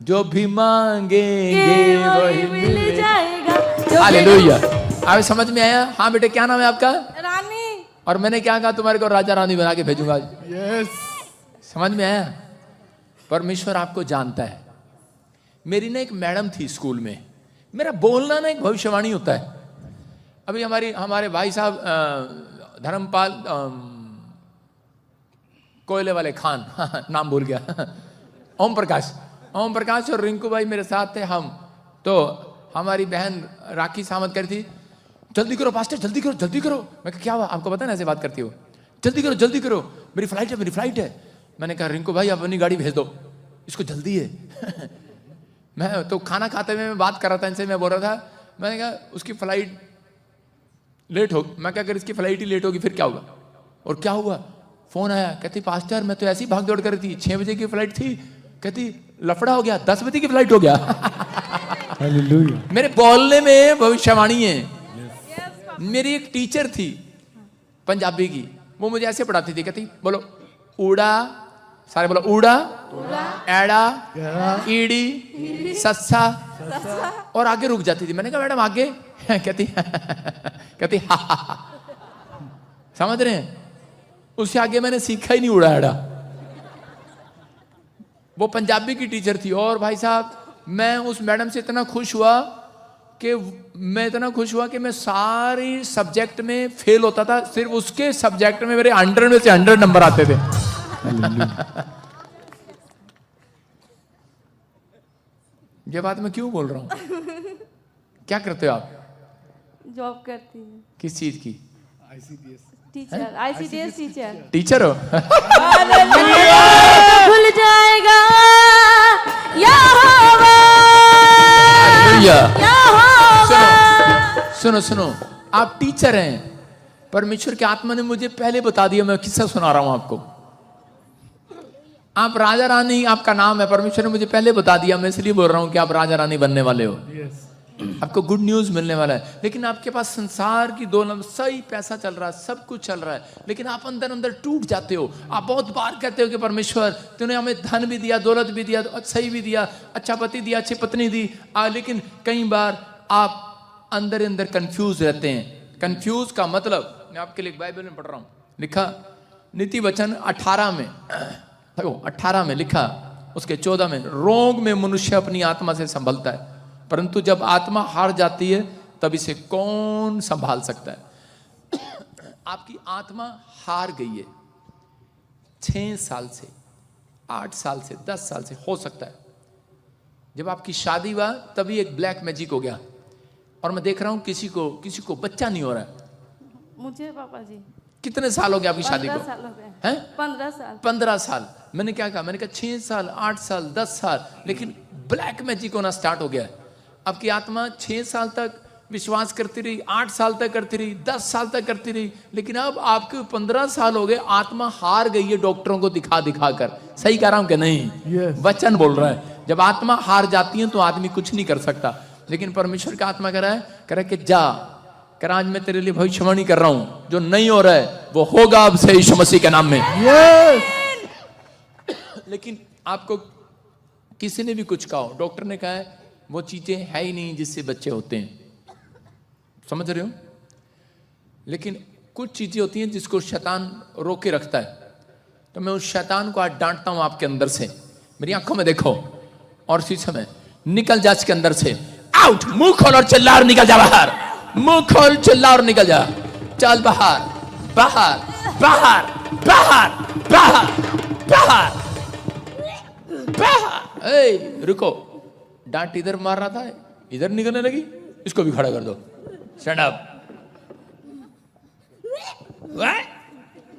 जो भी मांगेंगे वही मिल जाएगा। हालेलुया। अब समझ में आया? हाँ बेटे क्या नाम है आपका? रानी। और मैंने क्या कहा? तुम्हारे को राजा रानी बना के भेजूंगा। यस। समझ में आया? परमेश्वर आपको जानता है। मेरी ना एक मैडम थी स्कूल में, मेरा बोलना ना एक भविष्यवाणी होता है। अभी हमारे भाई साहब धर्मपाल कोयले वाले खान, नाम भूल गया, ओम प्रकाश और रिंकू भाई मेरे साथ थे। हम तो हमारी बहन राखी सामंत कर थी, जल्दी करो पास्टर, जल्दी करो। मैं कहा क्या हुआ? आपको पता है ना ऐसे बात करती हो, जल्दी करो मेरी फ्लाइट है। मैंने कहा रिंकू भाई आप अपनी गाड़ी भेज दो, इसको जल्दी है। मैं तो खाना खाते हुए मैं बात कर रहा था इनसे, मैं बोल रहा था, मैंने कहा उसकी फ्लाइट लेट हो। मैं क्या, अगर इसकी फ्लाइट ही लेट होगी फिर क्या होगा? और क्या हुआ? फोन आया, कहती पास्टर मैं तो ऐसी ही भाग दौड़ कर रही थी, 6 बजे की फ्लाइट थी, कहती लफड़ा हो गया, 10 बजे की फ्लाइट हो गया। हालेलुया। मेरे बोलने में भविष्यवाणी है। मेरी एक टीचर थी पंजाबी की, वो मुझे ऐसे पढ़ाती थी, कहती बोलो उड़ा सारे बोलो ऊड़ा, एड़ा, ईड़ी, सस्सा, और आगे रुक जाती थी। मैंने कहा मैडम आगे कहती हा। समझ रहे हैं? उससे आगे मैंने सीखा ही नहीं उड़ा एड़ा। वो पंजाबी की टीचर थी और भाई साहब मैं उस मैडम से इतना खुश हुआ कि मैं सारी सब्जेक्ट में फेल होता था, सिर्फ उसके सब्जेक्ट में मेरे 100 में से 100 नंबर आते थे। ये बात मैं क्यों बोल रहा हूं? क्या करते हो आप? जॉब करती हूँ। किस चीज की? टीचर, ICDS टीचर हो? भूल जाएगा सुनो, आप टीचर हैं। परमेश्वर की आत्मा ने मुझे पहले बता दिया। मैं किस्सा सुना रहा हूं आपको। आप राजा रानी आपका नाम है, परमेश्वर ने मुझे पहले बता दिया। मैं इसलिए बोल रहा हूं कि आप राजा रानी बनने वाले हो। आपको गुड न्यूज मिलने वाला है। लेकिन आपके पास संसार की दौलत, सही पैसा चल रहा है, सब कुछ चल रहा है, लेकिन आप अंदर अंदर टूट जाते हो। आप बहुत बार कहते हो कि परमेश्वर तूने हमें धन भी दिया, दौलत भी दिया, सही भी दिया, अच्छा पति दिया, अच्छी पत्नी दी, लेकिन कई बार आप अंदर अंदर कंफ्यूज रहते हैं। कंफ्यूज का मतलब मैं आपके लिए बाइबल में पढ़ रहा हूं, लिखा नीति वचन 18 में लिखा, उसके 14 में, रोग में मनुष्य अपनी आत्मा से संभलता है, परंतु जब आत्मा हार जाती है तब इसे कौन संभाल सकता है? आपकी आत्मा हार गई है 6 साल से, 8 साल से, 10 साल से, हो सकता है जब आपकी शादी हुआ तभी एक ब्लैक मैजिक हो गया। और मैं देख रहा हूं किसी को बच्चा नहीं हो रहा है। मुझे पापा जी कितने साल हो गए आपकी शादी को? 15 साल हो गए हैं। 15 साल। मैंने क्या कहा? मैंने कहा 6 साल, 8 साल, 10 साल, लेकिन ब्लैक मैजिक होना स्टार्ट हो गया है। आपकी आत्मा 6 साल तक विश्वास करती रही, 8 साल तक करती रही, 10 साल तक करती रही, लेकिन अब आपके 15 साल हो गए, आत्मा हार गई है डॉक्टरों को दिखा कर। सही कह रहा हूं कि नहीं? वचन बोल रहा है। जब आत्मा हार जाती है तो आदमी कुछ नहीं कर सकता, लेकिन परमेश्वर का आत्मा कह रहा है कि जा कर, आज मैं तेरे लिए भविष्यवाणी कर रहा हूं, जो नहीं हो रहा है वो होगा अब से यीशु मसीह के नाम में। लेकिन आपको किसी ने भी कुछ कहा, डॉक्टर ने कहा है वो चीजें है ही नहीं जिससे बच्चे होते हैं, समझ रहे हो? लेकिन कुछ चीजें होती हैं जिसको शैतान रोक के रखता है। तो मैं उस शैतान को आज डांटता हूं आपके अंदर से। मेरी आंखों में देखो और इसी समय निकल जा इसके अंदर से। आउट! मुंह खोल और चिल्ला और निकल जा बाहर। मुंह खोल, चिल्ला और निकल जा। चल बाहर, बाहर, बाहर, बाहर, बाहर, बाहर, बाहर। ए, रुको, डांट इधर मार रहा था, इधर निकलने लगी। इसको भी खड़ा कर दो। Stand up.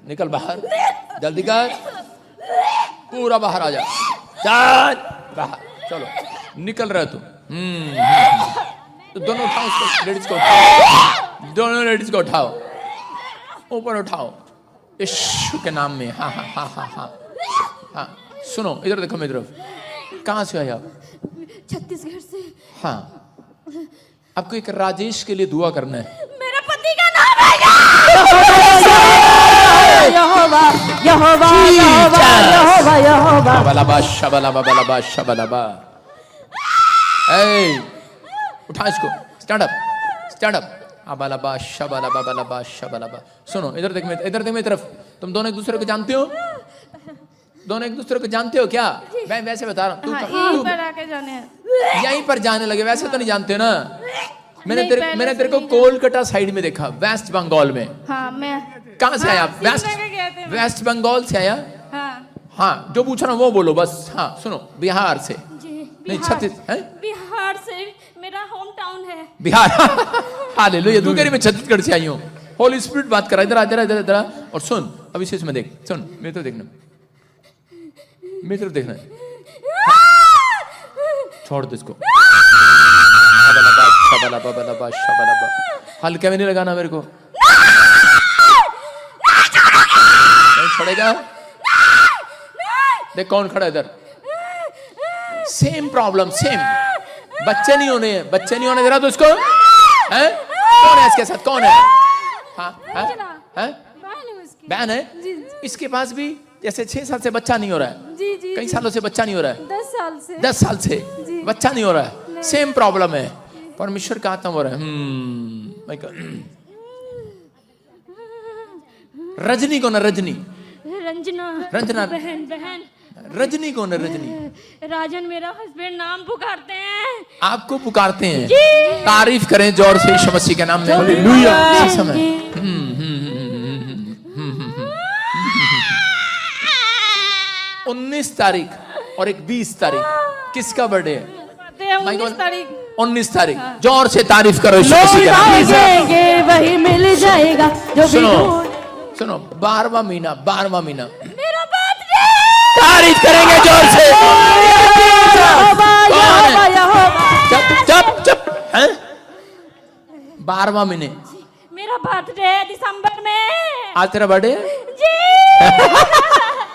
निकल बाहर, जल्दी कर, पूरा बाहर आ जा। चल बाहर, चलो निकल रहे तू। तो दोनों उठाओ उसको, लेडीज को उठाओ, दोनों लेडीज को उठाओ, ऊपर उठाओ यीशु के नाम में। हाँ हाँ हाँ हाँ हाँ हाँ। सुनो, इधर देखो मेरी तरफ। कहाँ से आए आप? छत्तीसगढ़ से। हाँ, आपको एक राजेश के लिए दुआ करना है। मेरा पति का नाम है यहोवा, यहोवा, यहोवा, यहोवा, यहोवा। बलाबा शबलाबा बलाबा शबलाबा। ए, उठा इसको, स्टैंड अप, स्टैंड अप। अबलाबा शबलाबा बलाबा शबलाबा। सुनो, इधर देख मेरी तरफ। तुम दोनों एक दूसरे को जानते हो? दोनों एक दूसरे को जानते हो क्या? मैं वैसे बता रहा हूँ। यहीं पर आके जाने, यहीं पर जाने लगे, वैसे तो नहीं जानते ना। मैंने तेरे को कोलकाता साइड में देखा, वेस्ट बंगाल में। हाँ, मैं कहाँ से आया? वेस्ट बंगाल से आया? हाँ, जो पूछा ना वो बोलो बस। हाँ, सुनो, बिहार से नहीं, छत्तीसगढ़। बिहार से, मेरा होम टाउन है बिहार। हालेलुया। तू कह रही मैं छत्तीसगढ़ से आई हूँ। होली स्पिरिट बात कर रहा है। इधर और सुन, अब इसे इसमें देख, सुन, मेरी तरफ देखना, मेरी तरफ देखना। छोड़ दो इसको। हल्के में नहीं लगाना मेरे को। नहीं छोड़ेगा? देख कौन खड़ा है इधर। Same problem, same. बच्चे नहीं होने हैं, बच्चे नहीं होने दे रहा तो इसको। हैं? कौन है इसके साथ? कौन है? हाँ, हैं? बहन है? इसके पास भी जैसे 6 साल से बच्चा नहीं हो रहा है, जी जी कई सालों से बच्चा नहीं हो रहा है, 10 साल से 10 साल से जी। बच्चा नहीं हो रहा है, सेम प्रॉब्लम है, परमेश्वर का आत्मा हो रहा है। रजनी कौन है? रजनी, रंजना रंजना। बहन रजनी कौन है? रजनी राजन मेरा हस्बैंड नाम पुकारते हैं। आपको पुकारते हैं। जी। तारीफ करें जोर से यीशु मसीह के नाम में। हालेलुया। इसी समय 19 तारीख और एक 20 तारीख किसका बर्थडे है? 19 तारीख। 19 तारीख। जोर से तारीफ करो यीशु मसीह के नाम में। मांगेंगे वही मिल जाएगा जो भी सुनो ढूंढ- सुनो, 12वां महीना, 12वां महीना मेरा बर्थडे। तारीफ करेंगे जोर से। कौन है? चुप चुप चुप हैं? 12वां महीने, मेरा बर्थडे है दिसंबर में। आज तेरा बर्थडे है? जी।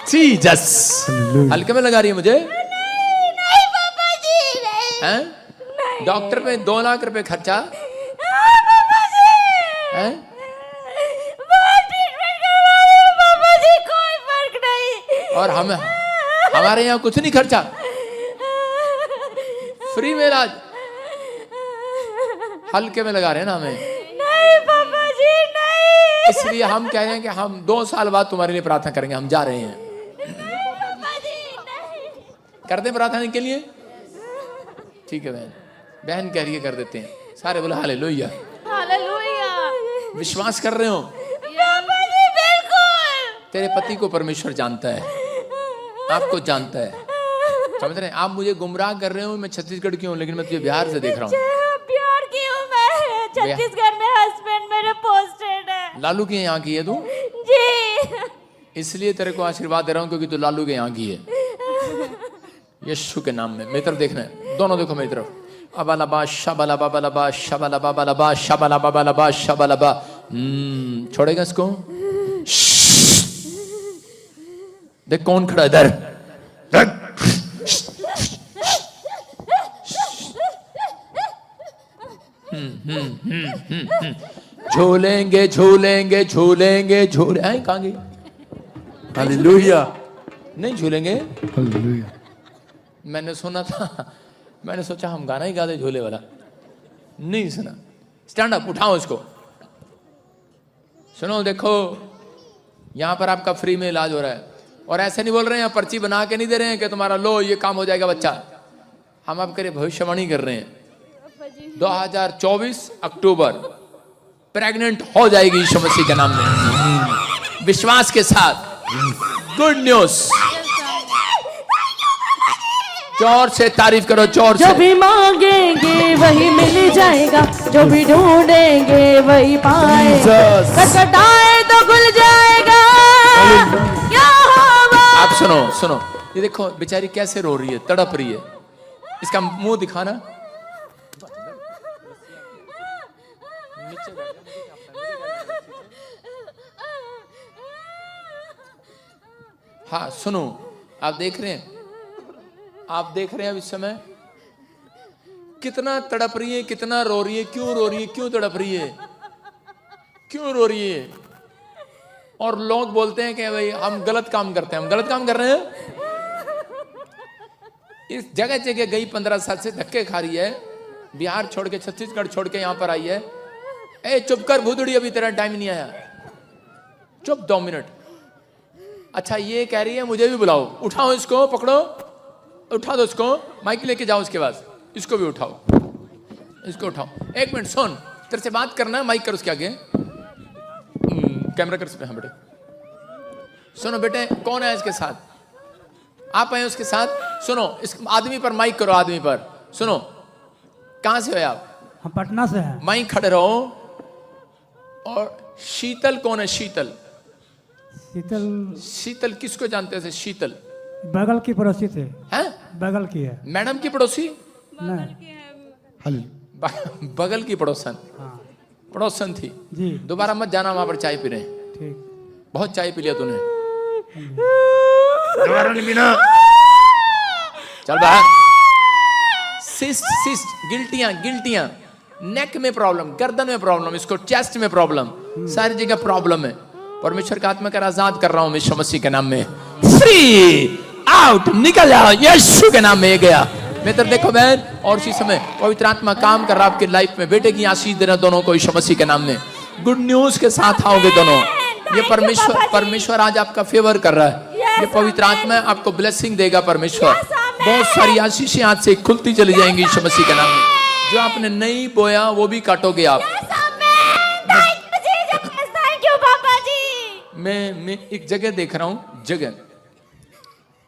जीसस, हल्के में लगा रही है मुझे नहीं पापा जी नहीं। हैं? डॉक्टर पे 2 लाख रुपए खर्चा पापा जी हैं? बहुत ट्रीटमेंट करवा रही हूँ पापा जी, कोई फर्क नहीं। और हमारे यहाँ कुछ नहीं खर्चा, फ्री में इलाज, हल्के में लगा रहे हैं ना हमें। नहीं पापा जी नहीं। इसलिए हम कह रहे हैं कि हम 2 साल बाद तुम्हारे लिए प्रार्थना करेंगे। हम जा रहे हैं, पापा जी नहीं। कर दें प्रार्थना के लिए? ठीक है बहन, बहन कह रही है कर देते हैं। सारे बोले हालेलुया। हालेलुया। विश्वास कर रहे हो? पापा जी बिल्कुल। तेरे पति को परमेश्वर जानता है, आपको जानता है, समझ रहे हैं? आप मुझे गुमराह कर रहे हो, मैं छत्तीसगढ़ की हूँ लेकिन मैं तुझे बिहार से देख रहा हूँ। प्यार की हूँ मैं, छत्तीसगढ़ में हस्बैंड मेरे पोस्टेड है। लालू के यहाँ की है तू, जी। इसलिए तेरे को आशीर्वाद दे रहा हूँ क्योंकि तू लालू के यहाँ की है। यीशु के नाम में मेरी तरफ देखना है, दोनों देखो मेरी तरफ। अबालबा शबालबा बलबा शबालबा बलबा शबालबा बलबा शबालबा। छोड़ेगा इसको? देख कौन खड़ा इधर। झूलेंगे झूलेंगे झूलेंगे झूले, कहाँ गई? हालेलुया। नहीं झूलेंगे? हालेलुया। मैंने सुना था, मैंने सोचा हम गाना ही गा दे झूले वाला, नहीं सुना। स्टैंड अप, उठाओ इसको। सुनो देखो, यहां पर आपका फ्री में इलाज हो रहा है, और ऐसे नहीं बोल रहे हैं, पर्ची बना के नहीं दे रहे हैं कि तुम्हारा लो ये काम हो जाएगा बच्चा। हम आपके लिए भविष्यवाणी कर रहे हैं, 2024 अक्टूबर प्रेग्नेंट हो जाएगी यीशु मसीह के नाम में, विश्वास के साथ। Good news. जोर से तारीफ करो, जोर से। जो भी मांगेंगे वही मिल जाएगा, जो भी ढूंढेंगे वही पाएंगे, खटखटाए तो खुल जाएगा। क्या होगा? आप सुनो सुनो, ये देखो बेचारी कैसे रो रही है, तड़प रही है। इसका मुंह दिखाना। हाँ सुनो, आप देख रहे हैं, आप देख रहे हैं अब इस समय कितना तड़प रही है, कितना रो रही है। क्यों रो रही है? क्यों तड़प रही है? क्यों रो रही है? और लोग बोलते हैं कि भाई हम गलत काम करते हैं। हम गलत काम कर रहे हैं? इस जगह जगह गई, 15 साल से धक्के खा रही है, बिहार छोड़ के, छत्तीसगढ़ छोड़ के यहां पर आई है। ए चुप कर भूतड़ी, अभी तेरा टाइम नहीं आया, चुप 2 मिनट। अच्छा ये कह रही है मुझे भी बुलाओ, उठाओ इसको, पकड़ो, उठा दो इसको, माइक लेके जाओ उसके पास, इसको भी उठाओ, इसको उठाओ। 1 मिनट सुन, तेरे से बात करना है, माइक कर उसके आगे, कैमरा कर उसमें। हाँ बेटे सुनो बेटे, कौन है इसके साथ? आप आए उसके साथ? सुनो, इस आदमी पर माइक करो, आदमी पर। सुनो, कहां से हो आप? हम पटना से हैं। माइक खड़े रहो। और शीतल कौन है? शीतल, शीतल, शीतल किसको जानते हैं? शीतल बगल की पड़ोसी थे। हैं? बगल की है। मैडम की पड़ोसी? नहीं, बगल की पड़ोसन। पड़ोसन थी जी। दोबारा मत जाना वहां पर चाय पीने। ठीक। बहुत चाय पी लिया तूने, दोबारा नहीं पीना, चल बाहर। सिस्ट, सिस्ट, गिल्टियां, गिल्टियां, नेक में प्रॉब्लम, गर्दन में प्रॉब्लम, इसको चेस्ट में प्रॉब्लम, सारी जगह प्रॉब्लम है। परमेश्वर का आत्मा कर आजाद कर रहा हूं यीशु मसीह के नाम में। फ्री आउट, निकल जाओ यीशु के नाम में। गया मित्र, देखो बहन, और इसी समय पवित्र आत्मा काम कर रहा आपकी लाइफ में। बेटे की आशीष देना दोनों को यीशु मसीह के नाम में। गुड न्यूज के साथ आओगे दोनों। ये परमेश्वर आज आपका फेवर कर रहा है। ये पवित्र आत्मा आपको ब्लेसिंग देगा। परमेश्वर बहुत सारी आशीषें आज से खुलती चली जाएंगी यीशु मसीह के नाम में। जो आपने नहीं बोया वो भी काटोगे आप। मैं एक जगह देख रहा हूँ, जगह,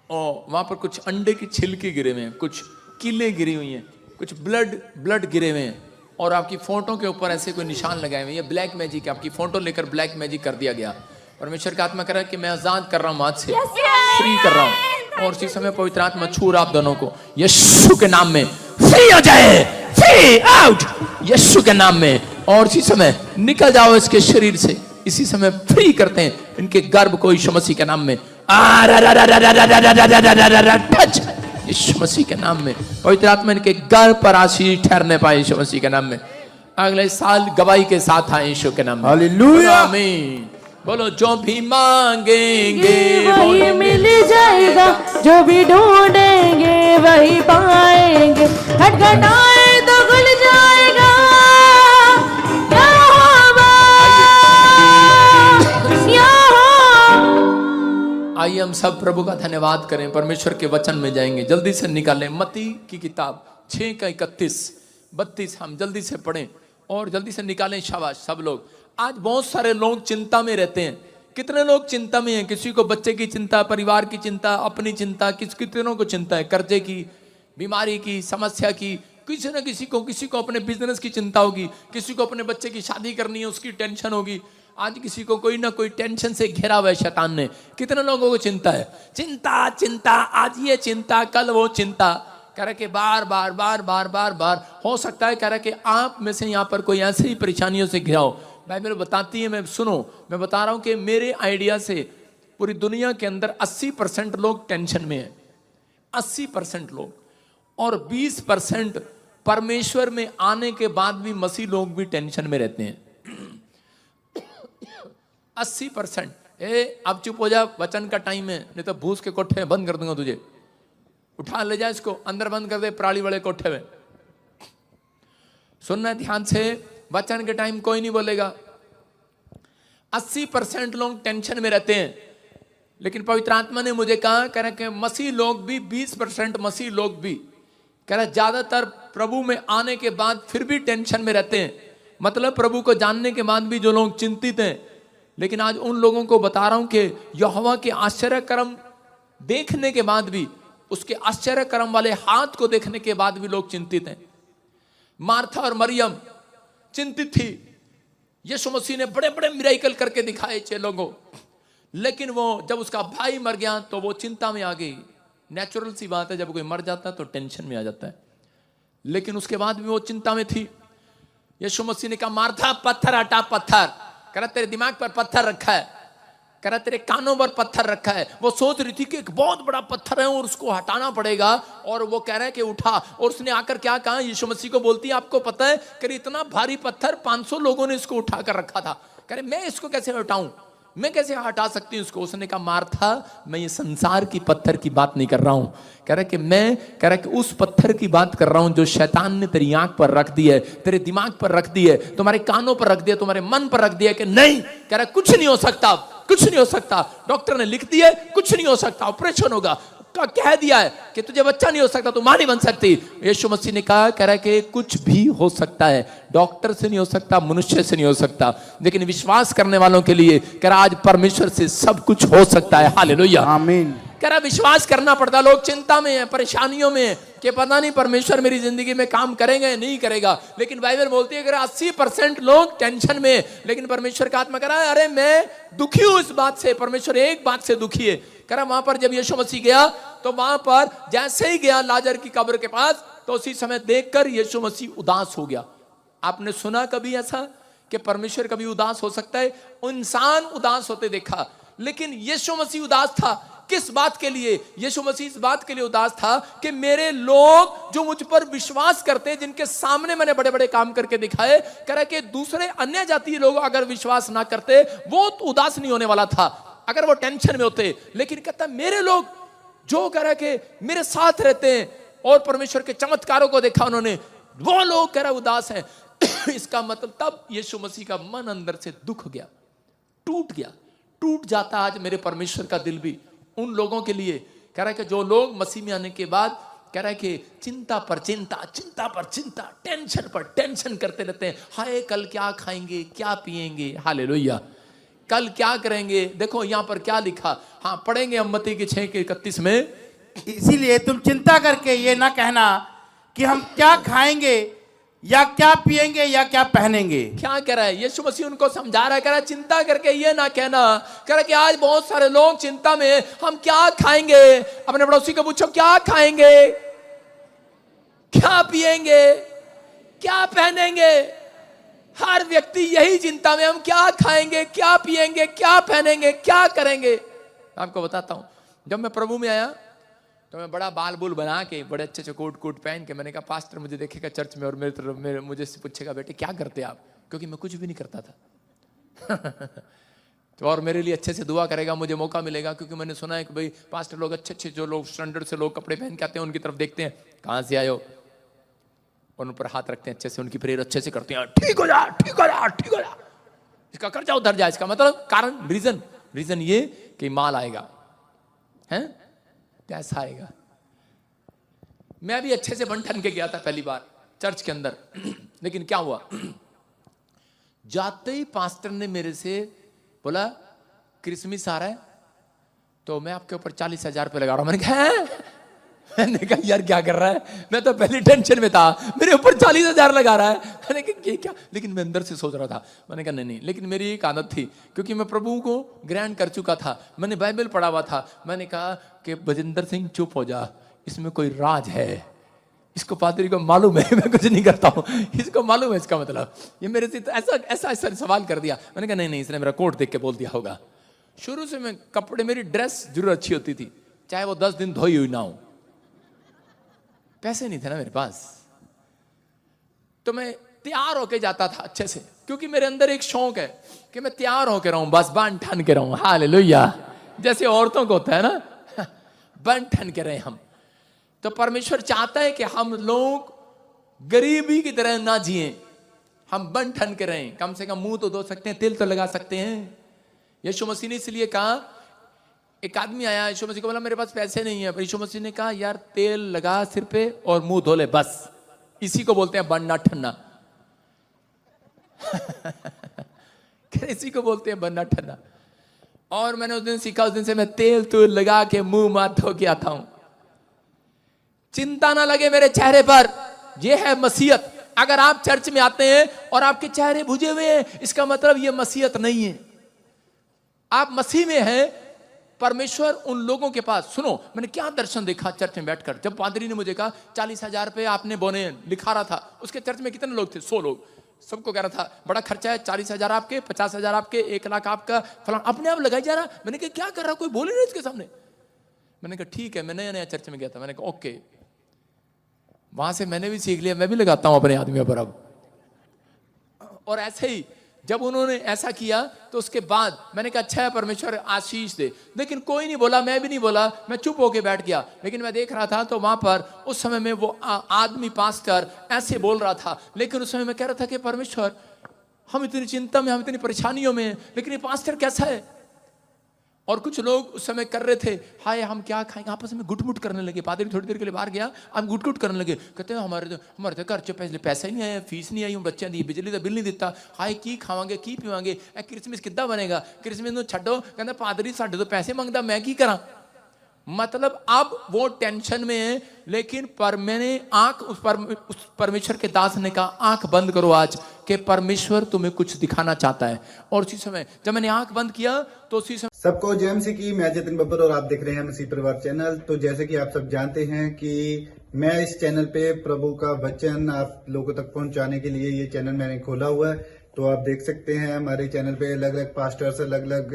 और वहां पर कुछ अंडे की छिलके गिरे हुए हैं, कुछ कीले गिरी हुई हैं, कुछ ब्लड गिरे हुए हैं, और आपकी फोटो के ऊपर ऐसे कोई निशान लगाए हुए हैं। ये ब्लैक मैजिक है, आपकी फोटो लेकर ब्लैक मैजिक कर दिया गया। परमेश्वर का आत्मा कह रहा है कि मैं आजाद कर रहा हूँ, आज से फ्री कर रहा हूँ। और उसी समय पवित्र आत्मा छू रहा आप दोनों को यीशु के नाम में। फ्री हो जाए, फ्री आउट यीशु के नाम में। और इसी समय निकल जाओ इसके शरीर से। इसी समय फ्री करते हैं इनके गर्भ को यीशु मसीह के नाम में। टच यीशु मसीह के नाम में। पवित्र आत्मा इनके गर्भ पर आशीष ठहरने पाए यीशु मसीह के नाम में। अगले साल गवाही के साथ आए यीशु के नाम में। हालेलुया, आमीन। बोलो, जो भी मांगेंगे वही मिल जाएगा, जो भी ढूंढेंगे वही पाएंगे। खटखटाए तो खुल जाएगा। आइए हम सब प्रभु का धन्यवाद करें। परमेश्वर के वचन में जाएंगे। जल्दी से निकालें मत्ती की किताब 6:31-32। हम जल्दी से पढ़ें और जल्दी से निकालें। शाबाश सब लोग। आज बहुत सारे लोग चिंता में रहते हैं। कितने लोग चिंता में हैं? किसी को बच्चे की चिंता, परिवार की चिंता, अपनी चिंता, कितनों को चिंता है, कर्जे की, बीमारी की, समस्या की। किसी न किसी को अपने बिजनेस की चिंता होगी, किसी को अपने बच्चे की शादी करनी है उसकी टेंशन होगी। आज किसी को कोई ना कोई टेंशन से घेरा हुआ है शैतान ने। कितने लोगों को चिंता है? चिंता, आज ये चिंता, कल वो चिंता, कह रहा कि बार हो सकता है। कह रहा कि आप में से यहाँ पर कोई ऐसे ही परेशानियों से घिरा हो। बाइबल बताती है, मैं सुनो, मैं बता रहा हूँ कि मेरे आइडिया से पूरी दुनिया के अंदर 80% लोग टेंशन में हैं। 80% लोग, और 20% परमेश्वर में आने के बाद भी मसीह लोग भी टेंशन में रहते हैं। 80%। अब चुप हो जा, वचन का टाइम है, नहीं तो भूस के कोठे बंद कर दूंगा तुझे। उठा ले जा इसको, अंदर बंद कर दे पराली वाले कोठे में। सुनना ध्यान से, वचन के टाइम कोई नहीं बोलेगा। 80% लोग टेंशन में रहते हैं, लेकिन पवित्र आत्मा ने मुझे कहा, कह रहे कि मसीह लोग भी 20% मसीह लोग भी, कह रहा ज्यादातर प्रभु में आने के बाद फिर भी टेंशन में रहते हैं। मतलब प्रभु को जानने के बाद भी जो लोग चिंतित हैं। लेकिन आज उन लोगों को बता रहा हूं कि यहोवा के आश्चर्य कर्म देखने के बाद भी, उसके आश्चर्य कर्म वाले हाथ को देखने के बाद भी लोग चिंतित हैं। मार्था और मरियम चिंतित थी। यीशु मसीह ने बड़े बड़े मिरेकल करके दिखाए चेलों को, लेकिन वो जब उसका भाई मर गया तो वो चिंता में आ गई। नेचुरल सी बात है, जब कोई मर जाता है तो टेंशन में आ जाता है। लेकिन उसके बाद भी वो चिंता में थी। यीशु मसीह ने कहा, मार्था पत्थर हटा। पत्थर, कह रहा तेरे दिमाग पर पत्थर रखा है, कह रहा तेरे कानों पर पत्थर रखा है। वो सोच रही थी कि एक बहुत बड़ा पत्थर है और उसको हटाना पड़ेगा, और वो कह रहा है कि उठा। और उसने आकर क्या कहा? यीशु मसीह को बोलती है, आपको पता है कि इतना भारी पत्थर 500 लोगों ने इसको उठा कर रखा था। कह रहे मैं इसको कैसे हटाऊं, मैं कैसे हटा सकती हूं इसको? उसने कहा, मार्था मैं ये संसार की पत्थर की बात नहीं कर रहा हूं। कह रहा कि मैं, कह रहा कि उस पत्थर की बात कर रहा हूं जो शैतान ने तेरी आंख पर रख दी है, तेरे दिमाग पर रख दी है, तुम्हारे कानों पर रख दिया, तुम्हारे मन पर रख दिया कि नहीं, कह रहा कुछ नहीं हो सकता, कुछ नहीं हो सकता। डॉक्टर ने लिख दिया कुछ नहीं हो सकता, ऑपरेशन होगा, कह दिया है कि तुझे बच्चा नहीं हो सकता, तू मां नहीं बन सकती। यीशु मसीह ने कहा, कह रहा है कि कुछ भी हो सकता है, डॉक्टर से नहीं हो सकता, मनुष्य से नहीं हो सकता, लेकिन विश्वास करने वालों के लिए कह रहा आज परमेश्वर से सब कुछ हो सकता है। हालेलुया, आमीन। कह रहा विश्वास करना पड़ता। लोग चिंता में हैं, परेशानियों में हैं कि पता नहीं परमेश्वर मेरी जिंदगी में काम करेगा या नहीं करेगा। लेकिन बाइबल बोलती है कि 80% लोग टेंशन में, लेकिन परमेश्वर का आत्मा कह रहा है, अरे मैं दुखी हूं इस बात से। परमेश्वर एक बात से दुखी है। कह रहा वहां पर जब यीशु मसीह गया तो वहां पर जैसे ही गया लाजर की कब्र के पास, तो उसी समय देखकर यीशु मसीह उदास हो गया। आपने सुना कभी ऐसा कि परमेश्वर कभी उदास हो सकता है? इंसान उदास होते देखा, लेकिन यीशु मसीह उदास था। किस बात के लिए? यीशु मसीह इस बात के लिए उदास था कि मेरे लोग जो मुझ पर विश्वास करते, जिनके सामने मैंने बड़े बड़े काम करके दिखाए, कह रहा कि दूसरे अन्य जातीय लोग अगर विश्वास ना करते वो तो उदास नहीं होने वाला था, अगर वो टेंशन में होते। लेकिन कहता मेरे लोग जो कह रहा कि मेरे साथ रहते हैं और परमेश्वर के चमत्कारों को देखा उन्होंने, वो लोग कह रहा उदास हैं। इसका मतलब तब यीशु मसीह का मन अंदर से दुख गया, टूट गया। टूट जाता आज मेरे परमेश्वर का दिल भी उन लोगों के लिए। कह रहा है कि जो लोग मसीह में आने के बाद कह रहा है कि चिंता पर चिंता, चिंता पर चिंता, टेंशन पर टेंशन करते रहते हैं। हाय कल क्या खाएंगे, क्या पिएंगे, हालेलुया, कल क्या करेंगे। देखो यहां पर क्या लिखा, हाँ पढ़ेंगे हम मत्ती की 6:31 में। इसीलिए तुम चिंता करके ये ना कहना कि हम क्या खाएंगे या क्या पिएंगे या क्या पहनेंगे। क्या कह रहा है यीशु मसीह? उनको समझा रहा है, कह रहा है चिंता करके ये ना कहना। कह रहा है कि आज बहुत सारे लोग चिंता में, हम क्या खाएंगे। अपने पड़ोसी को पूछो क्या खाएंगे, क्या पिएंगे, क्या पहनेंगे। हर व्यक्ति यही चिंता में, हम क्या खाएंगे, क्या पिएंगे, क्या पहनेंगे, क्या करेंगे। आपको बताता हूं, जब मैं प्रभु में आया तो मैं बड़ा बाल बुल बना के, बड़े अच्छे अच्छे कोट कोट पहन के, मैंने कहा पास्टर मुझे देखेगा चर्च में और मेरे तरफ मुझे पूछेगा बेटे क्या करते आप, क्योंकि मैं कुछ भी नहीं करता था। तो और मेरे लिए अच्छे से दुआ करेगा, मुझे मौका मिलेगा, क्योंकि मैंने सुना है कि भाई पास्टर लोग अच्छे अच्छे जो लोग स्टैंडर्ड से लोग कपड़े पहन के आते हैं उनकी तरफ देखते हैं, कहाँ से आए हो, और उन पर हाथ रखते हैं अच्छे से, उनकी प्रेयर अच्छे से करते हैं, ठीक हो जा, ठीक हो जा, ठीक हो जा, इसका कर्जा उधर जाए। इसका मतलब कारण, रीजन ये कि माल आएगा, हैं पैसा आएगा। मैं भी अच्छे से बन ठन के गया था पहली बार चर्च के अंदर। लेकिन क्या हुआ, जाते ही पास्टर ने मेरे से बोला क्रिसमस आ रहा है तो मैं आपके ऊपर 40,000 रुपये लगा रहा हूं। मैंने कहा यार क्या कर रहा है, मैं तो पहले टेंशन में था, मेरे ऊपर 40,000 लगा रहा है। मैंने कहा ये क्या, लेकिन मैं अंदर से सोच रहा था, मैंने कहा नहीं। लेकिन मेरी एक आदत थी, क्योंकि मैं प्रभु को ग्रहण कर चुका था, मैंने बाइबल पढ़ा हुआ था। मैंने कहा कि बजिंदर सिंह चुप हो जा, इसमें कोई राज है, इसको पादरी को मालूम है मैं कुछ नहीं करता हूँ, इसको मालूम है इसका मतलब। ये मेरे से ऐसा सवाल कर दिया। मैंने कहा नहीं, इसने मेरा कोट देख के बोल दिया होगा। शुरू से मैं कपड़े, मेरी ड्रेस जरूर अच्छी होती थी, चाहे वो 10 दिन धोई हुई ना हो। पैसे नहीं थे ना मेरे पास, तो मैं तैयार होके जाता था अच्छे से, क्योंकि मेरे अंदर एक शौक है कि मैं तैयार होके रहूं, बस बन ठन के रहूं। हालेलुया, जैसे औरतों को होता है ना, बन ठन के रहे हम। तो परमेश्वर चाहता है कि हम लोग गरीबी की तरह ना जिए, हम बन ठन के रहें। कम से कम मुंह तो धो सकते हैं, तिल तो लगा सकते हैं। यीशु मसीह ने इसलिए कहा, एक आदमी आया, यीशु मसीह को बोला मेरे पास पैसे नहीं है, पर यीशु मसीह ने कहा यार तेल लगा सिर पे और मुंह धो ले, बस इसी को बोलते हैं बनना ठन्ना। इसी को बोलते हैं बनना ठन्ना। और मैंने उस दिन सीखा, उस दिन से मैं तेल तूल लगा के मुंह माथ धो के आता हूं। चिंता ना लगे मेरे चेहरे पर, यह है मसीहत। अगर आप चर्च में आते हैं और आपके चेहरे बुझे हुए हैं, इसका मतलब यह मसीहत नहीं है। आप मसीह में हैं। परमेश्वर उन लोगों के पास, सुनो मैंने क्या दर्शन देखा चर्च में बैठकर, जब पादरी ने मुझे कहा 40,000 रुपये आपने बोने, लिखा रहा था। उसके चर्च में कितने लोग थे? 100 लोग। सबको कह रहा था बड़ा खर्चा है, 40,000 आपके, 50,000 आपके, 1 लाख आपका, फलाना अपने आप लगाई जा रहा। मैंने कहा क्या कर रहा, कोई बोले नहीं इसके सामने। मैंने कहा ठीक है, मैं नया नया चर्च में गया था, मैंने कहा ओके। वहां से मैंने भी सीख लिया, मैं भी लगाता हूं अपने आदमियों पर अब। और ऐसे ही जब उन्होंने ऐसा किया तो उसके बाद मैंने कहा अच्छा है, परमेश्वर आशीष दे। लेकिन कोई नहीं बोला, मैं भी नहीं बोला, मैं चुप होके बैठ गया। लेकिन मैं देख रहा था तो वहां पर उस समय में वो आदमी पास्टर ऐसे बोल रहा था। लेकिन उस समय मैं कह रहा था कि परमेश्वर हम इतनी चिंता में, हम इतनी परेशानियों में, लेकिन ये पास्टर कैसा है। और कुछ लोग उस समय कर रहे थे, हाय हम क्या खाएंगे, आपस में गुटमुट करने लगे। पादरी थोड़ी देर के लिए बाहर गया, हम गुटगुट करने लगे। कहते हैं हमारे तो घर च पैसा ही नहीं आया, फीस नहीं आई, बच्चों की बिजली का बिल नहीं दिता, हाय की खावांगे की पीवांगे, क्रिसमस किद्दां बनेगा, क्रिसमस छड्डो। कहते पादरी साडे तो पैसे मंगदा, मैं की करा। मतलब अब वो टेंशन में है। लेकिन पर मैंने उस परमेश्वर के दास ने कहा आंख बंद करो आज, कि परमेश्वर तुम्हें कुछ दिखाना चाहता है। और उसी समय जब मैंने आंख बंद किया तो उसी समय सबको जय मसीह की। मैं जतिन बब्बर और आप देख रहे हैं मसीह परिवार चैनल। तो जैसे कि आप सब जानते हैं कि मैं इस चैनल पे प्रभु का वचन आप लोगों तक पहुंचाने के लिए ये चैनल मैंने खोला हुआ है। तो आप देख सकते हैं हमारे चैनल पे अलग अलग पास्टर्स, अलग अलग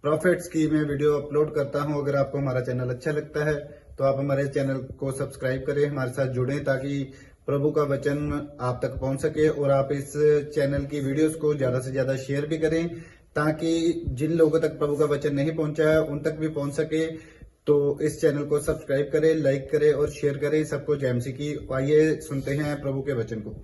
प्रॉफिट्स की मैं वीडियो अपलोड करता हूं। अगर आपको हमारा चैनल अच्छा लगता है तो आप हमारे चैनल को सब्सक्राइब करें, हमारे साथ जुड़ें ताकि प्रभु का वचन आप तक पहुंच सके। और आप इस चैनल की वीडियोस को ज्यादा से ज्यादा शेयर भी करें ताकि जिन लोगों तक प्रभु का वचन नहीं पहुंचा है उन तक भी पहुंच सके। तो इस चैनल को सब्सक्राइब करें, लाइक करें और शेयर करें सबको जय मसीह की। आइए सुनते हैं प्रभु के वचन को।